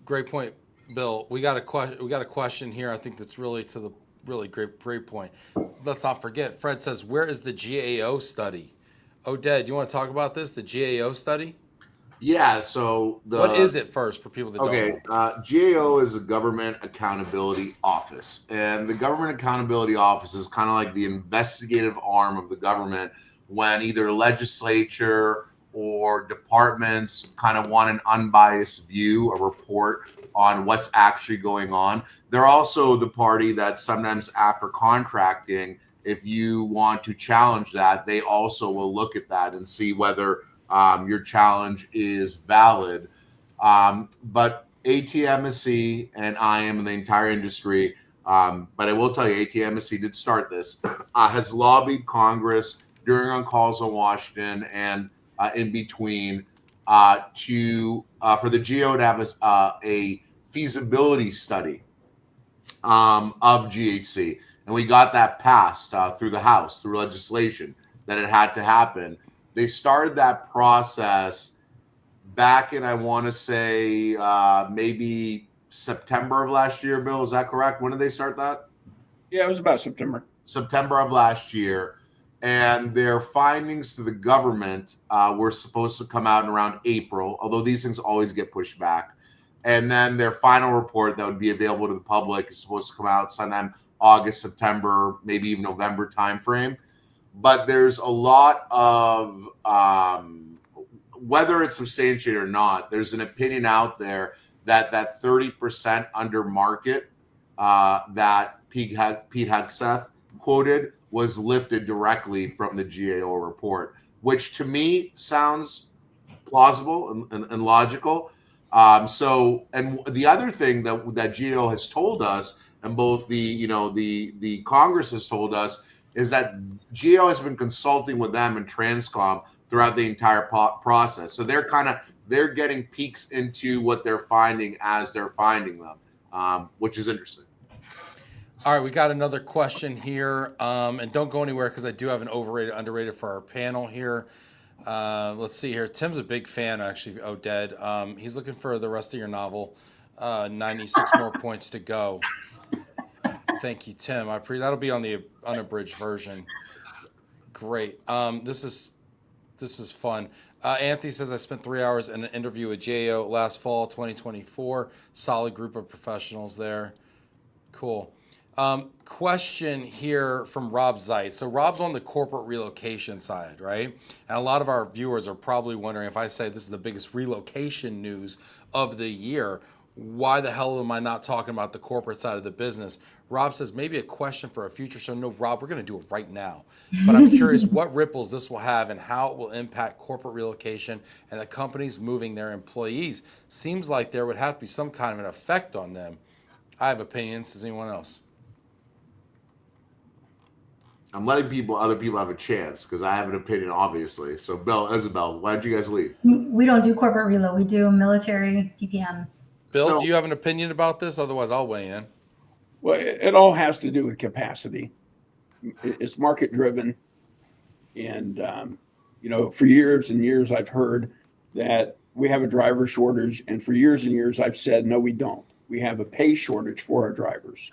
Great point, Bill, we got a question. We got a question here. I think that's really to the really great point. Let's not forget. Fred says, "Where is the GAO study?" Oded, do you want to talk about this? The GAO study. Yeah. So What is it first for people that don't Okay, know? GAO is a government accountability office, and the government accountability office is kind of like the investigative arm of the government when either legislature or departments kind of want an unbiased view, a report on what's actually going on. They're also the party that sometimes after contracting, if you want to challenge that, they also will look at that and see whether your challenge is valid. But ATMSC and IAM and the entire industry, but I will tell you, ATMSC did start this, has lobbied Congress during on calls in Washington and in between for the GAO to have a feasibility study of GHC. And we got that passed through the House, through legislation, that it had to happen. They started that process back in, I want to say, maybe September of last year. Bill, is that correct? When did they start that? Yeah, it was about September. September of last year. And their findings to the government were supposed to come out in around April, although these things always get pushed back. And then their final report that would be available to the public is supposed to come out sometime August, September, maybe even November timeframe. But there's a lot of whether it's substantiated or not, there's an opinion out there that 30% under market that Pete Hegseth quoted was lifted directly from the GAO report, which to me sounds plausible and logical. So, and the other thing that GAO has told us, and both the Congress has told us, is that GAO has been consulting with them and Transcom throughout the entire process. So they're getting peeks into what they're finding as they're finding them, which is interesting. All right, we got another question here, and don't go anywhere because I do have an overrated, underrated for our panel here. Let's see here. Tim's a big fan, actually, Oded. He's looking for the rest of your novel. 96 more points to go. Thank you, Tim. That'll be on the unabridged version. Great. This is fun. Anthony says, I spent 3 hours in an interview with GAO last fall, 2024. Solid group of professionals there. Cool. Question here from Rob Zeit. So Rob's on the corporate relocation side, right? And a lot of our viewers are probably wondering, if I say this is the biggest relocation news of the year, why the hell am I not talking about the corporate side of the business? Rob says, maybe a question for a future show. No, Rob, we're going to do it right now. But I'm curious what ripples this will have and how it will impact corporate relocation and the companies moving their employees. Seems like there would have to be some kind of an effect on them. I have opinions. Does anyone else? I'm letting other people have a chance because I have an opinion, obviously. So, Isabel, why did you guys leave? We don't do corporate relo. We do military PPMs. Bill, do you have an opinion about this? Otherwise, I'll weigh in. Well, it all has to do with capacity. It's market driven. And, for years and years, I've heard that we have a driver shortage. And for years and years, I've said, no, we don't. We have a pay shortage for our drivers.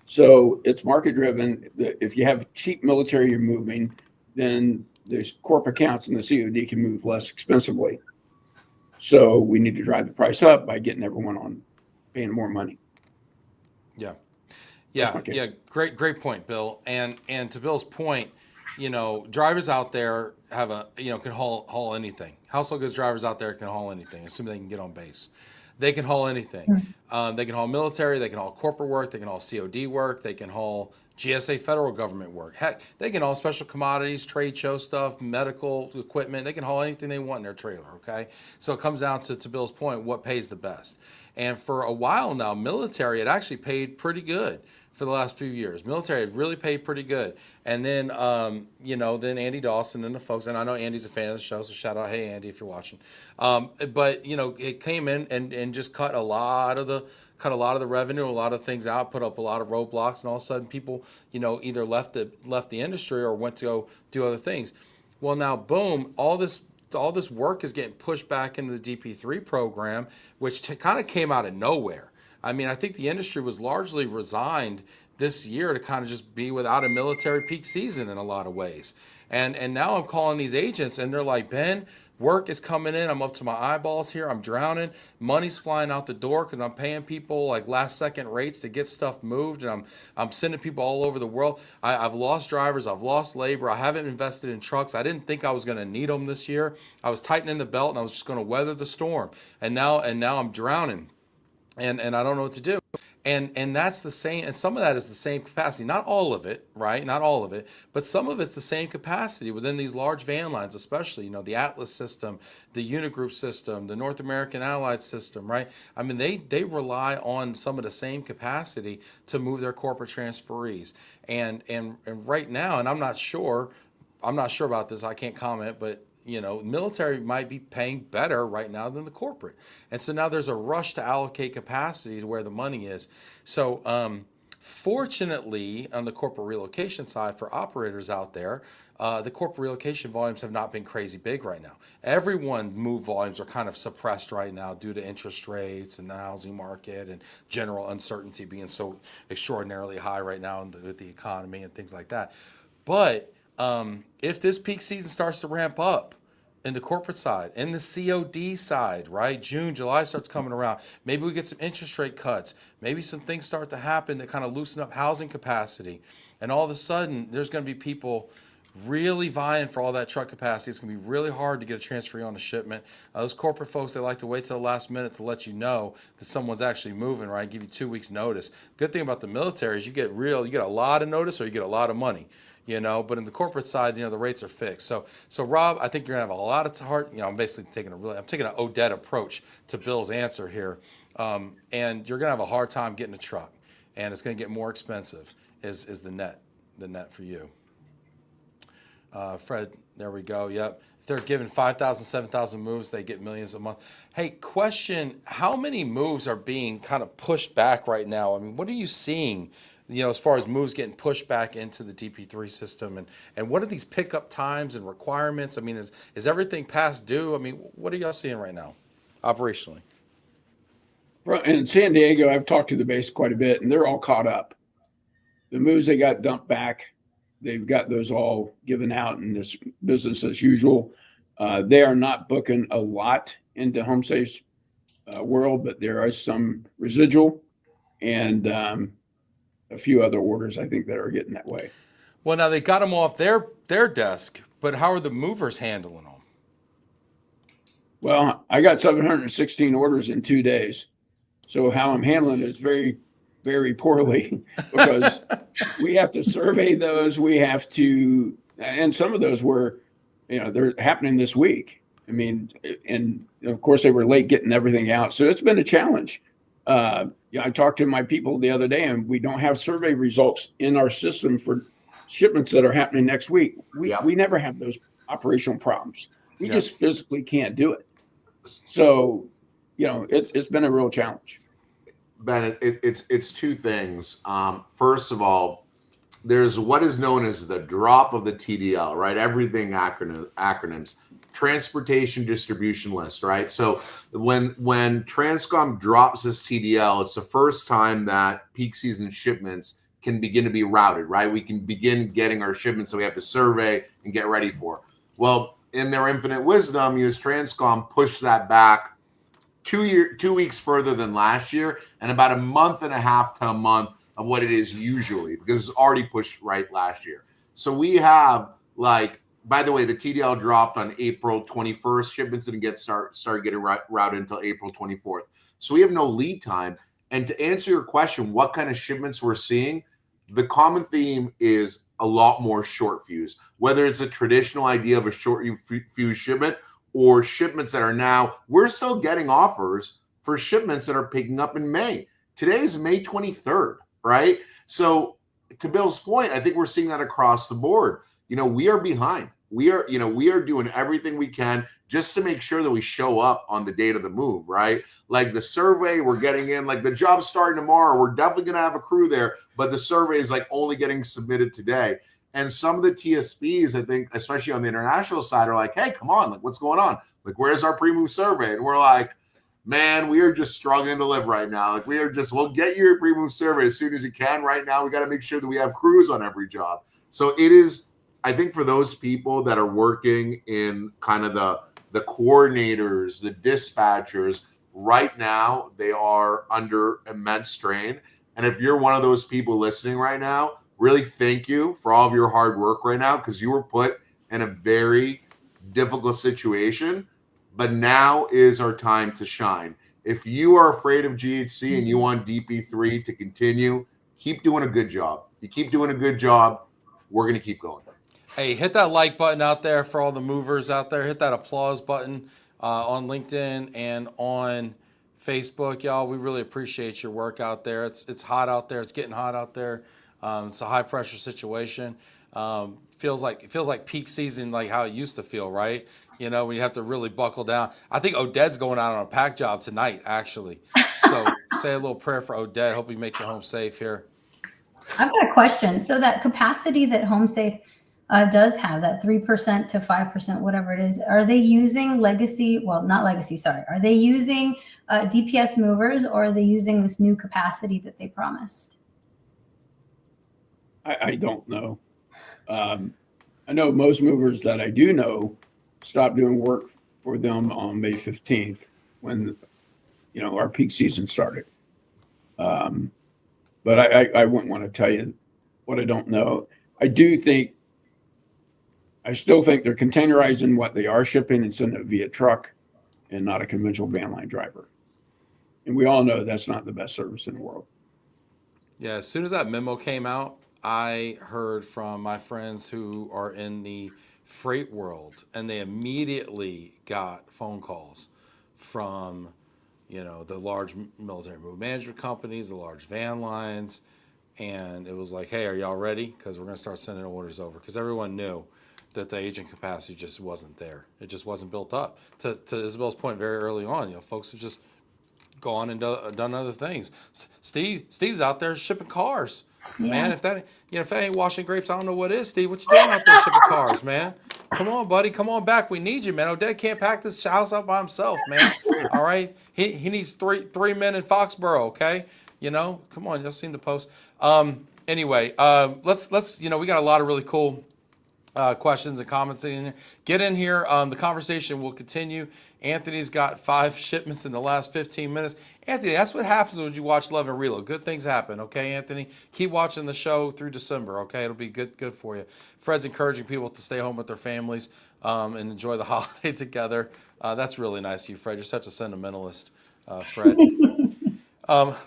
So it's market driven. If you have cheap military you're moving, then there's corp accounts and the COD can move less expensively. So we need to drive the price up by getting everyone on paying more money. Yeah. Great point, Bill. And to Bill's point, drivers out there have can haul anything. Household goods drivers out there can haul anything, assuming they can get on base. They can haul anything. They can haul military, they can haul corporate work, they can haul COD work, they can haul GSA federal government work. Heck, they can haul special commodities, trade show stuff, medical equipment. They can haul anything they want in their trailer, okay? So it comes down to Bill's point, what pays the best? And for a while now, military had actually paid pretty good for the last few years. Military had really paid pretty good. And then, then Andy Dawson and the folks, and I know Andy's a fan of the show, so shout out, hey, Andy, if you're watching. But it came in and just cut a lot of the revenue, a lot of things out, put up a lot of roadblocks, and all of a sudden people, either left the industry or went to go do other things. Well, now, boom, all this all this work is getting pushed back into the DP3 program, which kind of came out of nowhere. I mean, I think the industry was largely resigned this year to kind of just be without a military peak season in a lot of ways. And now I'm calling these agents and they're like, Ben, work is coming in. I'm up to my eyeballs here. I'm drowning. Money's flying out the door because I'm paying people like last second rates to get stuff moved. And I'm sending people all over the world. I've lost drivers. I've lost labor. I haven't invested in trucks. I didn't think I was going to need them this year. I was tightening the belt and I was just going to weather the storm. And now I'm drowning. And I don't know what to do. And that's the same, and some of that is the same capacity. Not all of it, right? Not all of it, but some of it's the same capacity within these large van lines, especially, you know, the Atlas system, the Unigroup system, the North American Allied system, right? I mean, they rely on some of the same capacity to move their corporate transferees. And right now, and I'm not sure about this, I can't comment, but you know, military might be paying better right now than the corporate. And so now there's a rush to allocate capacity to where the money is. So fortunately, on the corporate relocation side for operators out there, the corporate relocation volumes have not been crazy big right now. Everyone move volumes are kind of suppressed right now due to interest rates and the housing market and general uncertainty being so extraordinarily high right now with the economy and things like that. But if this peak season starts to ramp up in the corporate side, in the COD side, right? June, July starts coming around. Maybe we get some interest rate cuts. Maybe some things start to happen that kind of loosen up housing capacity. And all of a sudden, there's going to be people really vying for all that truck capacity. It's going to be really hard to get a transferee on a shipment. Those corporate folks, they like to wait till the last minute to let you know that someone's actually moving, right? Give you 2 weeks notice. Good thing about the military is you get a lot of notice or you get a lot of money. You know, but in the corporate side, you know, the rates are fixed. So Rob, I think you're gonna have a lot of heart. You know, I'm basically taking an Oded approach to Bill's answer here, and you're gonna have a hard time getting a truck, and it's gonna get more expensive. Is the net for you? Fred, there we go. Yep. If they're giving 5,000, 7,000 moves, they get millions a month. Hey, question: how many moves are being kind of pushed back right now? I mean, what are you seeing? You know, as far as moves getting pushed back into the DP3 system, and what are these pickup times and requirements? I mean, is everything past due? I mean, what are y'all seeing right now, operationally? Well, in San Diego, I've talked to the base quite a bit, and they're all caught up. The moves they got dumped back, they've got those all given out, and it's business as usual. They are not booking a lot into HomeSafe's world, but there is some residual, and a few other orders, I think, that are getting that way. Well, now they got them off their desk, but how are the movers handling them? Well, I got 716 orders in 2 days. So how I'm handling it is very, very poorly because we have to survey those. We have to, and some of those were, you know, they're happening this week. I mean, and of course they were late getting everything out. So it's been a challenge. I talked to my people the other day, and we don't have survey results in our system for shipments that are happening next week. We never have those operational problems. We just physically can't do it. So, you know, it's been a real challenge. Ben, it's two things. First of all, there's what is known as the drop of the TDL, right? Everything acronyms. Transportation Distribution List, right? So when Transcom drops this TDL, it's the first time that peak season shipments can begin to be routed, right? We can begin getting our shipments that we have to survey and get ready for. Well, in their infinite wisdom, US Transcom pushed that back 2 weeks further than last year, and about a month and a half to a month of what it is usually, because it's already pushed right last year. So we have, like, by the way, the TDL dropped on April 21st. Shipments didn't start getting routed until April 24th. So we have no lead time. And to answer your question, what kind of shipments we're seeing, the common theme is a lot more short fuse, whether it's a traditional idea of a short fuse shipment or shipments that are now, we're still getting offers for shipments that are picking up in May. Today is May 23rd, right? So to Bill's point, I think we're seeing that across the board. You know, we are behind. We are doing everything we can just to make sure that we show up on the date of the move, right? Like the survey we're getting in, like the job's starting tomorrow. We're definitely going to have a crew there, but the survey is like only getting submitted today. And some of the TSPs, I think, especially on the international side, are like, hey, come on, like, what's going on? Like, where's our pre-move survey? And we're like, man, we are just struggling to live right now. Like, we'll get you your pre-move survey as soon as you can. Right now, we got to make sure that we have crews on every job. So it is, I think, for those people that are working in kind of the coordinators, the dispatchers, right now, they are under immense strain. And if you're one of those people listening right now, really thank you for all of your hard work right now, because you were put in a very difficult situation. But now is our time to shine. If you are afraid of GHC and you want DP3 to continue, keep doing a good job. You keep doing a good job, we're going to keep going. Hey, hit that like button out there for all the movers out there. Hit that applause button on LinkedIn and on Facebook, y'all. We really appreciate your work out there. It's hot out there. It's getting hot out there. It's a high pressure situation. Feels like peak season, like how it used to feel, right? You know, when you have to really buckle down. I think Oded's going out on a pack job tonight, actually. So say a little prayer for Oded. Hope he makes it home safe here. I've got a question. So that capacity that HomeSafe does have, that 3% to 5%, whatever it is, are they using legacy? Well, not legacy, sorry. Are they using DPS movers, or are they using this new capacity that they promised? I don't know. I know most movers that I do know stopped doing work for them on May 15th when, you know, our peak season started. But I wouldn't want to tell you what I don't know. I still think they're containerizing what they are shipping and sending it via truck and not a conventional van line driver. And we all know that's not the best service in the world. Yeah, as soon as that memo came out, I heard from my friends who are in the freight world, and they immediately got phone calls from, you know, the large military move management companies, the large van lines, and it was like, hey, are y'all ready? Because we're going to start sending orders over, because everyone knew that the agent capacity just wasn't there. It just wasn't built up. To Isabel's point very early on, you know, folks have just gone and done other things. Steve's out there shipping cars. Yeah. Man, if that ain't washing grapes, I don't know what is. Steve, what you doing out there shipping cars, man? Come on, buddy, come on back. We need you, man. Oded can't pack this house up by himself, man. All right, he needs three men in Foxborough. Okay, you know, come on, y'all seen the post. Anyway, let's we got a lot of really cool questions and comments in here. Get in here. The conversation will continue. Anthony's got 5 shipments in the last 15 minutes. Anthony, that's what happens when you watch Love and Reload. Good things happen, okay, Anthony? Keep watching the show through December, okay? It'll be good for you. Fred's encouraging people to stay home with their families and enjoy the holiday together. That's really nice of you, Fred. You're such a sentimentalist, Fred.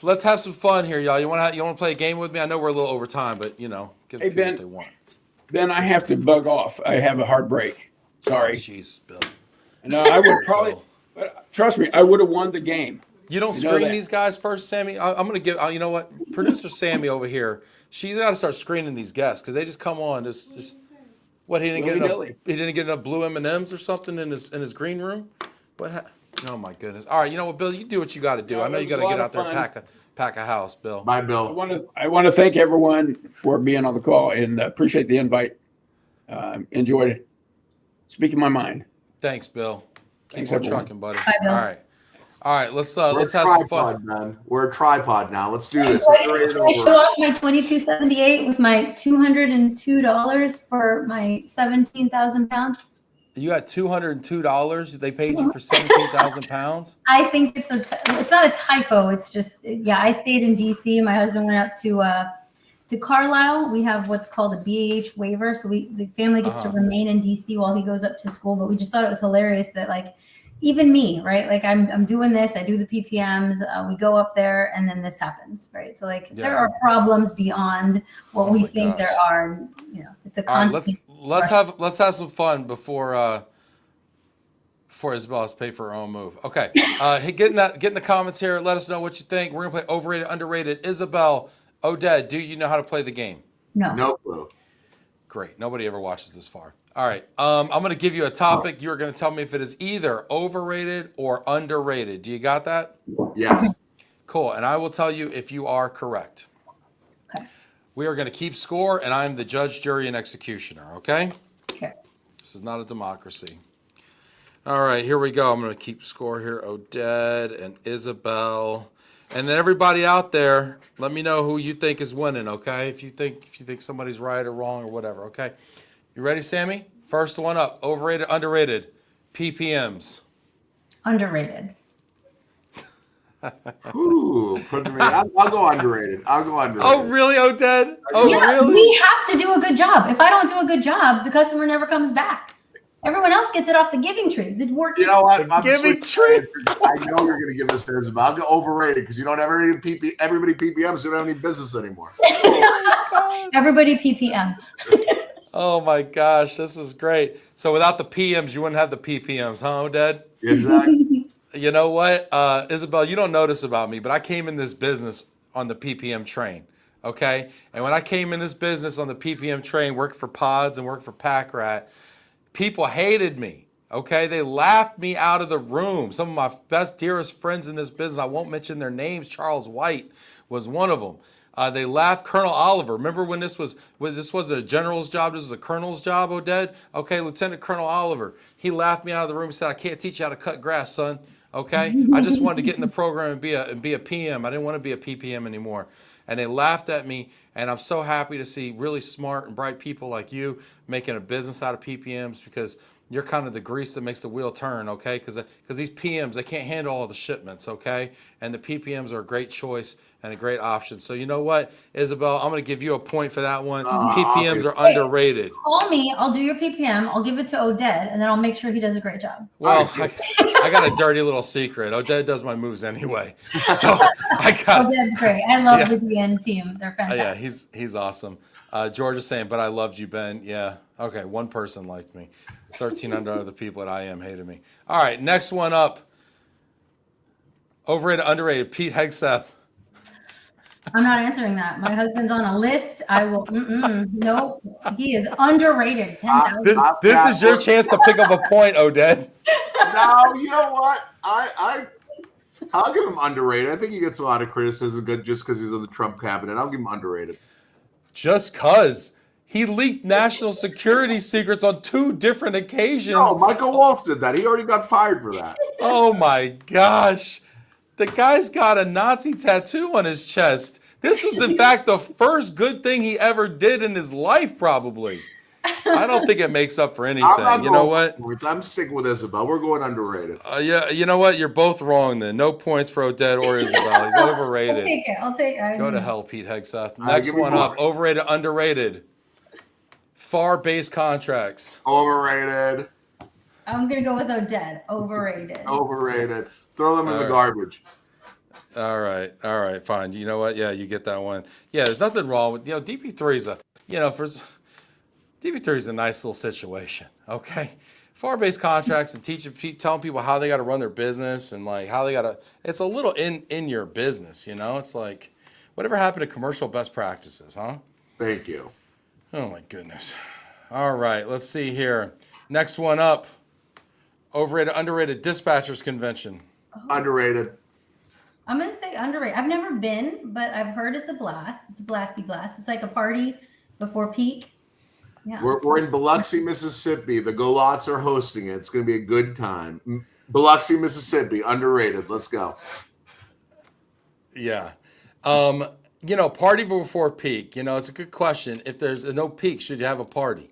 Let's have some fun here, y'all. You want to play a game with me? I know we're a little over time, but, you know, give Hey, people Ben. what they want. Ben, I have to bug off. I have a hard break. Sorry. Jeez, Bill. No, I would probably, but trust me, I would have won the game. You don't You know screen that. these guys first, Sammy? I'm going to give, you know what? Producer Sammy over here, she's got to start screening these guests because they just come on. Just what, he didn't get enough blue M&Ms or something in his green room? Oh, my goodness. All right, you know what, Bill? You do what you got to do. No, I know it you got was to a get lot out there of and pack a house, Bill. Bye, I Bill. want to thank everyone for being on the call and appreciate the invite. Enjoyed it. Speaking my mind. Thanks, Bill. Keep Thanks, on everyone. trucking, buddy. Bye, Bill. All right. Let's We're have a some fun. tripod, man. We're a tripod now. Let's do this. Can I show off my $22.78 with my $202 for my 17,000 pounds? You got $202. They paid you for 17,000 pounds. I think it's not a typo. It's just, yeah, I stayed in DC. My husband went up to Carlisle. We have what's called a BAH waiver. So the family gets to remain in DC while he goes up to school. But we just thought it was hilarious that, like, even me, right? Like I'm doing this, I do the PPMs, we go up there, and then this happens, right? So like there are problems beyond what we think there are. And, you know, it's a constant. Let's have some fun before Isabel has to pay for her own move. Okay, get in the comments here. Let us know what you think. We're gonna play overrated, underrated. Isabel, Oded, do you know how to play the game? No. No clue. Great. Nobody ever watches this far. All right. I'm going to give you a topic. You're going to tell me if it is either overrated or underrated. Do you got that? Yes. Cool. And I will tell you if you are correct. Okay. We are going to keep score, and I'm the judge, jury, and executioner, okay? Okay. This is not a democracy. All right, here we go. I'm going to keep score here. Oded and Isabel. And then everybody out there, let me know who you think is winning, okay? If you think somebody's right or wrong or whatever, okay? You ready, Sammy? First one up. Overrated, underrated. PPMs. Underrated. Ooh, I'll go underrated. I'll go underrated. Oh, really, Oded? Oh, Yeah, really? we have to do a good job. If I don't do a good job, the customer never comes back. Everyone else gets it off the giving tree. The work You is know what? I'm Giving switching. I know you're going to give this to Isabel. I'll go overrated because you don't have any everybody PPMs. You don't have any business anymore. everybody PPM. Oh my gosh, this is great. So without the PMs, you wouldn't have the PPMs, huh, Oded? Exactly. You know what, Isabel, you don't know this about me, but I came in this business on the PPM train, okay? And when I came in this business on the PPM train, worked for Pods and worked for Pack Rat, people hated me, okay? They laughed me out of the room. Some of my best, dearest friends in this business, I won't mention their names, Charles White was one of them. They laughed. Colonel Oliver. Remember when this was a general's job? This was a colonel's job, Oded? Okay, Lieutenant Colonel Oliver. He laughed me out of the room and said, "I can't teach you how to cut grass, son." Okay, I just wanted to get in the program and be a PM. I didn't want to be a PPM anymore. And they laughed at me. And I'm so happy to see really smart and bright people like you making a business out of PPMs, because you're kind of the grease that makes the wheel turn, okay? Because these PMs, they can't handle all the shipments, okay? And the PPMs are a great choice and a great option. So you know what, Isabel, I'm going to give you a point for that one. PPMs are underrated. Call me. I'll do your PPM. I'll give it to Oded, and then I'll make sure he does a great job. Well, I got a dirty little secret. Oded does my moves anyway. So I got. Oded's great. I love the DN team. They're fantastic. Yeah, he's awesome. George is saying, but I loved you, Ben. Yeah. Okay, one person liked me. 1,300 other people at IM hated me. All right, next one up. Overrated, underrated. Pete Hegseth. I'm not answering that. My husband's on a list. I will. Nope. He is underrated. 10,000. This is your chance to pick up a point, Oded. No, you know what? I'll give him underrated. I think he gets a lot of criticism just because he's in the Trump cabinet. I'll give him underrated. Just cause he leaked national security secrets on 2 different occasions. No, Michael Waltz did that. He already got fired for that. Oh my gosh. The guy's got a Nazi tattoo on his chest. This was, in fact, the first good thing he ever did in his life, probably. I don't think it makes up for anything. You know what? I'm sticking with Isabel. We're going underrated. Yeah, you know what? You're both wrong then. No points for Oded or Isabel. He's overrated. I'll take it. Go to hell, Pete Hegseth. Next one up. Overrated, underrated. FAR-based contracts. Overrated. I'm going to go with Oded. Overrated. Overrated. Throw them in the garbage. All right, fine. You know what? Yeah, you get that one. Yeah, there's nothing wrong with, DP3 is DP3 is a nice little situation, okay? FAR-based contracts and telling people how they got to run their business and like how they got to, it's a little in your business, It's like, whatever happened to commercial best practices, huh? Thank you. Oh my goodness. All right, let's see here. Next one up. Overrated, underrated dispatchers convention. Underrated. I'm going to say underrated. I've never been, but I've heard it's a blast. It's a blasty blast. It's like a party before peak. Yeah. We're in Biloxi, Mississippi. The Golots are hosting it. It's going to be a good time. Biloxi, Mississippi. Underrated. Let's go. Yeah. Party before peak. It's a good question. If there's no peak, should you have a party?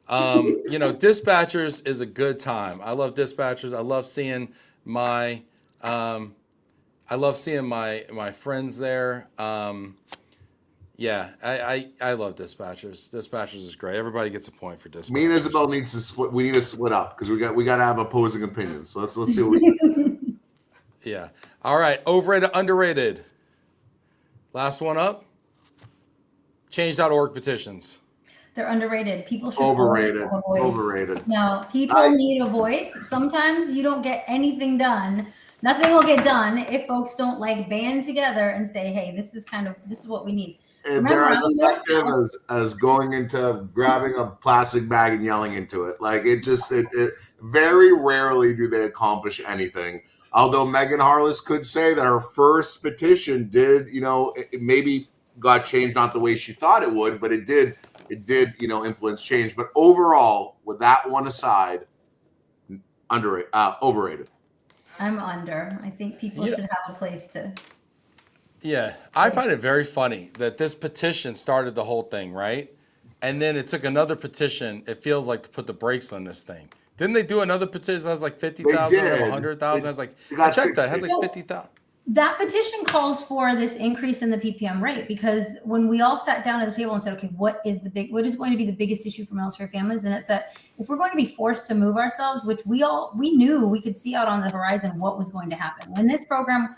Dispatchers is a good time. I love dispatchers. I love seeing my my friends there. Yeah, I love dispatchers. Dispatchers is great. Everybody gets a point for dispatchers. Me and Isabel needs to split. We need to split up because we got to have opposing opinions. So let's see what we do. Yeah. All right. Overrated, underrated. Last one up. Change.org petitions. They're underrated. People should overrated. have a voice. Overrated. Now, people need a voice. Sometimes you don't get anything done. Nothing will get done if folks don't band together and say, "Hey, this is what we need." They're as effective as going into grabbing a plastic bag and yelling into it. It very rarely do they accomplish anything. Although Megan Harless could say that her first petition did, maybe got changed, not the way she thought it would, but it did, influence change. But overall, with that one aside, overrated. I'm under. I think people should have a place to. Yeah, I find it very funny that this petition started the whole thing, right? And then it took another petition, it feels like, to put the brakes on this thing. Didn't they do another petition that has like 50,000 or 100,000? I was like, I checked that. It has like 50,000. That petition calls for this increase in the PPM rate, because when we all sat down at the table and said, okay, what is going to be the biggest issue for military families? And it said, if we're going to be forced to move ourselves, which we knew, we could see out on the horizon what was going to happen. When this program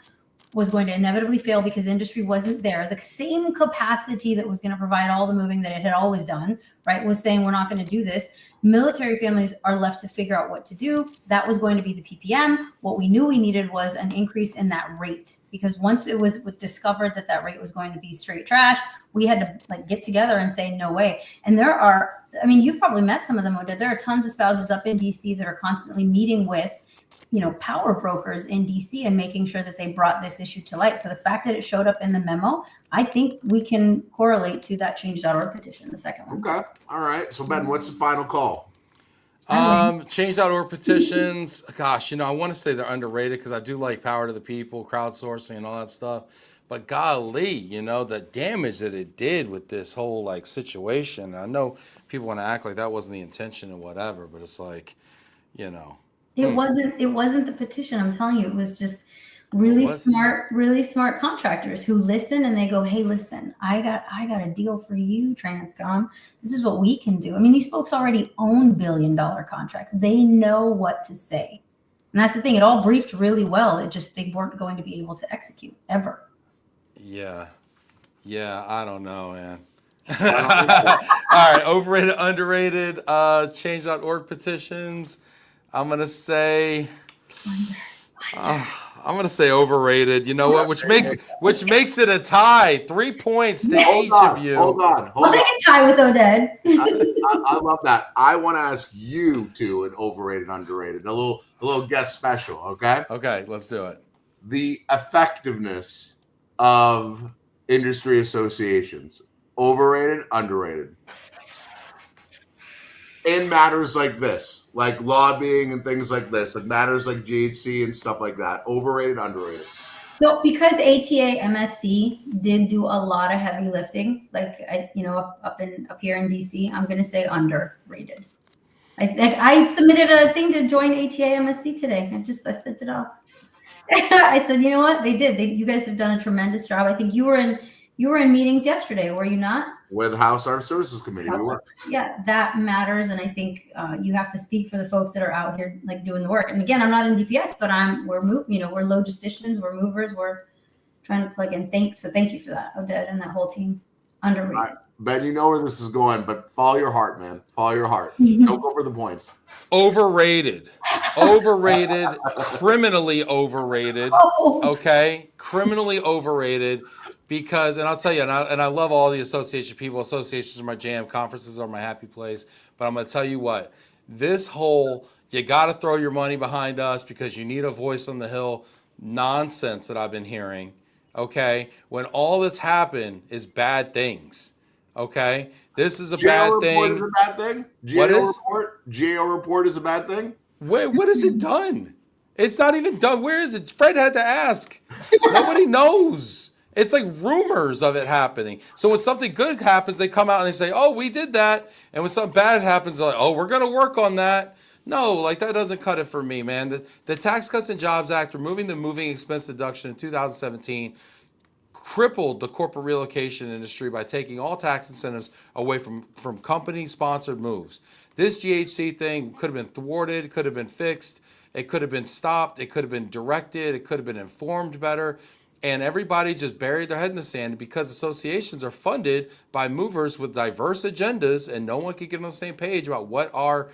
was going to inevitably fail because industry wasn't there, the same capacity that was going to provide all the moving that it had always done, right, was saying we're not going to do this. Military families are left to figure out what to do. That was going to be the PPM. What we knew we needed was an increase in that rate, because once it was discovered that that rate was going to be straight trash, we had to like get together and say no way. And there are, I mean, you've probably met some of them, Oded. There are tons of spouses up in DC that are constantly meeting with, power brokers in DC and making sure that they brought this issue to light. So the fact that it showed up in the memo, I think we can correlate to that change.org petition, the second one. Okay. All right. So Ben, what's the final call? Change.org petitions. Gosh, I want to say they're underrated because I do like power to the people, crowdsourcing and all that stuff. But golly, the damage that it did with this whole like situation. I know people want to act like that wasn't the intention and whatever, but it's like, It wasn't the petition. I'm telling you, it was just really smart contractors who listen and they go, hey, listen, I got a deal for you, Transcom. This is what we can do. I mean, these folks already own billion-dollar contracts. They know what to say. And that's the thing. It all briefed really well. It just, they weren't going to be able to execute ever. Yeah. I don't know, man. All right. Overrated, underrated, change.org petitions. I'm going to say overrated. You know what? Which makes it a tie. 3 points to each of you. Hold on. I'll take a tie with Oded. I love that. I want to ask you two an overrated, underrated, a little guest special. Okay. Okay. Let's do it. The effectiveness of industry associations. Overrated, underrated. In matters like this, like lobbying and things like this, like matters like GHC and stuff like that. Overrated, underrated. So because ATA MSC did do a lot of heavy lifting, like up here in DC, I'm going to say underrated. I submitted a thing to join ATA MSC today. I sent it off. I said, you know what? They did. You guys have done a tremendous job. I think you were in meetings yesterday, were you not? With House Armed Services Committee. Yeah, that matters. And I think you have to speak for the folks that are out here like doing the work. And again, I'm not in DPS, but we're logisticians, we're movers, we're trying to plug in. Thank you for that, Oded, and that whole team. Underrated. Right. Ben, you know where this is going, but follow your heart, man. Follow your heart. Don't go for the points. Overrated, criminally overrated. Okay, criminally overrated. Because, and I'll tell you, and I love all the association people. Associations are my jam. Conferences are my happy place. But I'm going to tell you what, this whole, you got to throw your money behind us because you need a voice on the Hill nonsense that I've been hearing, okay? When all that's happened is bad things, okay? This is a bad thing. Is a bad thing? GAO report is a bad thing? What has it done? It's not even done. Where is it? Fred had to ask. Nobody knows. It's like rumors of it happening. So when something good happens, they come out and they say, oh, we did that. And when something bad happens, they're like, oh, we're going to work on that. No, like that doesn't cut it for me, man. The Tax Cuts and Jobs Act, removing the moving expense deduction in 2017, crippled the corporate relocation industry by taking all tax incentives away from company-sponsored moves. This GHC thing could have been thwarted, could have been fixed, it could have been stopped, it could have been directed, it could have been informed better. And everybody just buried their head in the sand because associations are funded by movers with diverse agendas, and no one can get on the same page about what our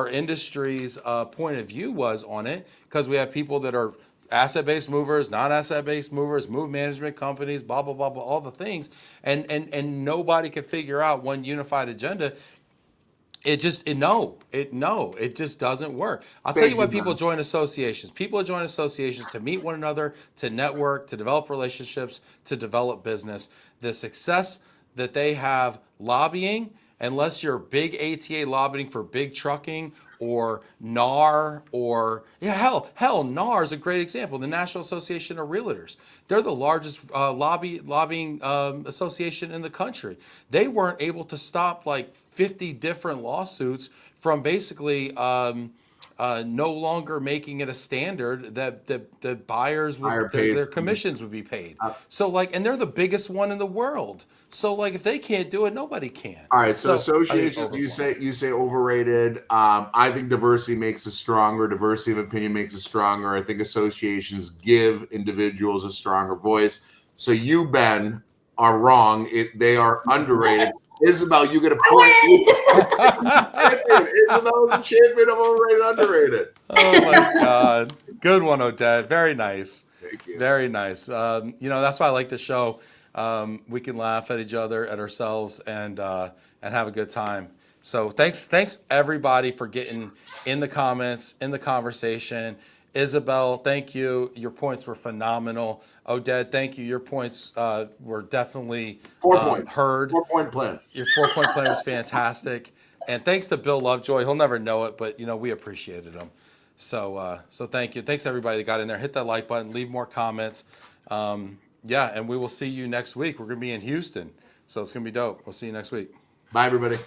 industry's point of view was on it. Because we have people that are asset-based movers, non-asset-based movers, move management companies, blah blah blah blah, all the things, and nobody can figure out one unified agenda. it just it just doesn't work. I'll tell Thank you why you, people man. join associations. People join associations to meet one another, to network, to develop relationships, to develop business. The success that they have lobbying, unless you're big ATA lobbying for big trucking or NAR or hell NAR is a great example. The National Association of Realtors. They're the largest lobbying association in the country. They weren't able to stop like 50 different lawsuits from basically no longer making it a standard that the buyers Higher would pays their commissions would be paid. Uh, So like, and they're the biggest one in the world. So like, if they can't do it, nobody can. All right, so I think it's associations, overblown. you say overrated. I think diversity makes us stronger. Diversity of opinion makes us stronger. I think associations give individuals a stronger voice. So you, Ben, are wrong. They are underrated. Isabel, you get a point. Isabel is the champion of overrated, underrated. Oh my God. Good one, Oded. Very nice. Thank you. Very nice. That's why I like the show. We can laugh at each other, at ourselves, and have a good time. So thanks everybody for getting in the comments, in the conversation. Isabel, thank you. Your points were phenomenal. Oded, thank you. Your points were definitely 4 points. heard. 4 point plan. Your 4 point plan was fantastic. And thanks to Bill Lovejoy. He'll never know it, but we appreciated him. So thank you. Thanks everybody that got in there. Hit that like button, leave more comments. And we will see you next week. We're going to be in Houston. So it's going to be dope. We'll see you next week. Bye, everybody.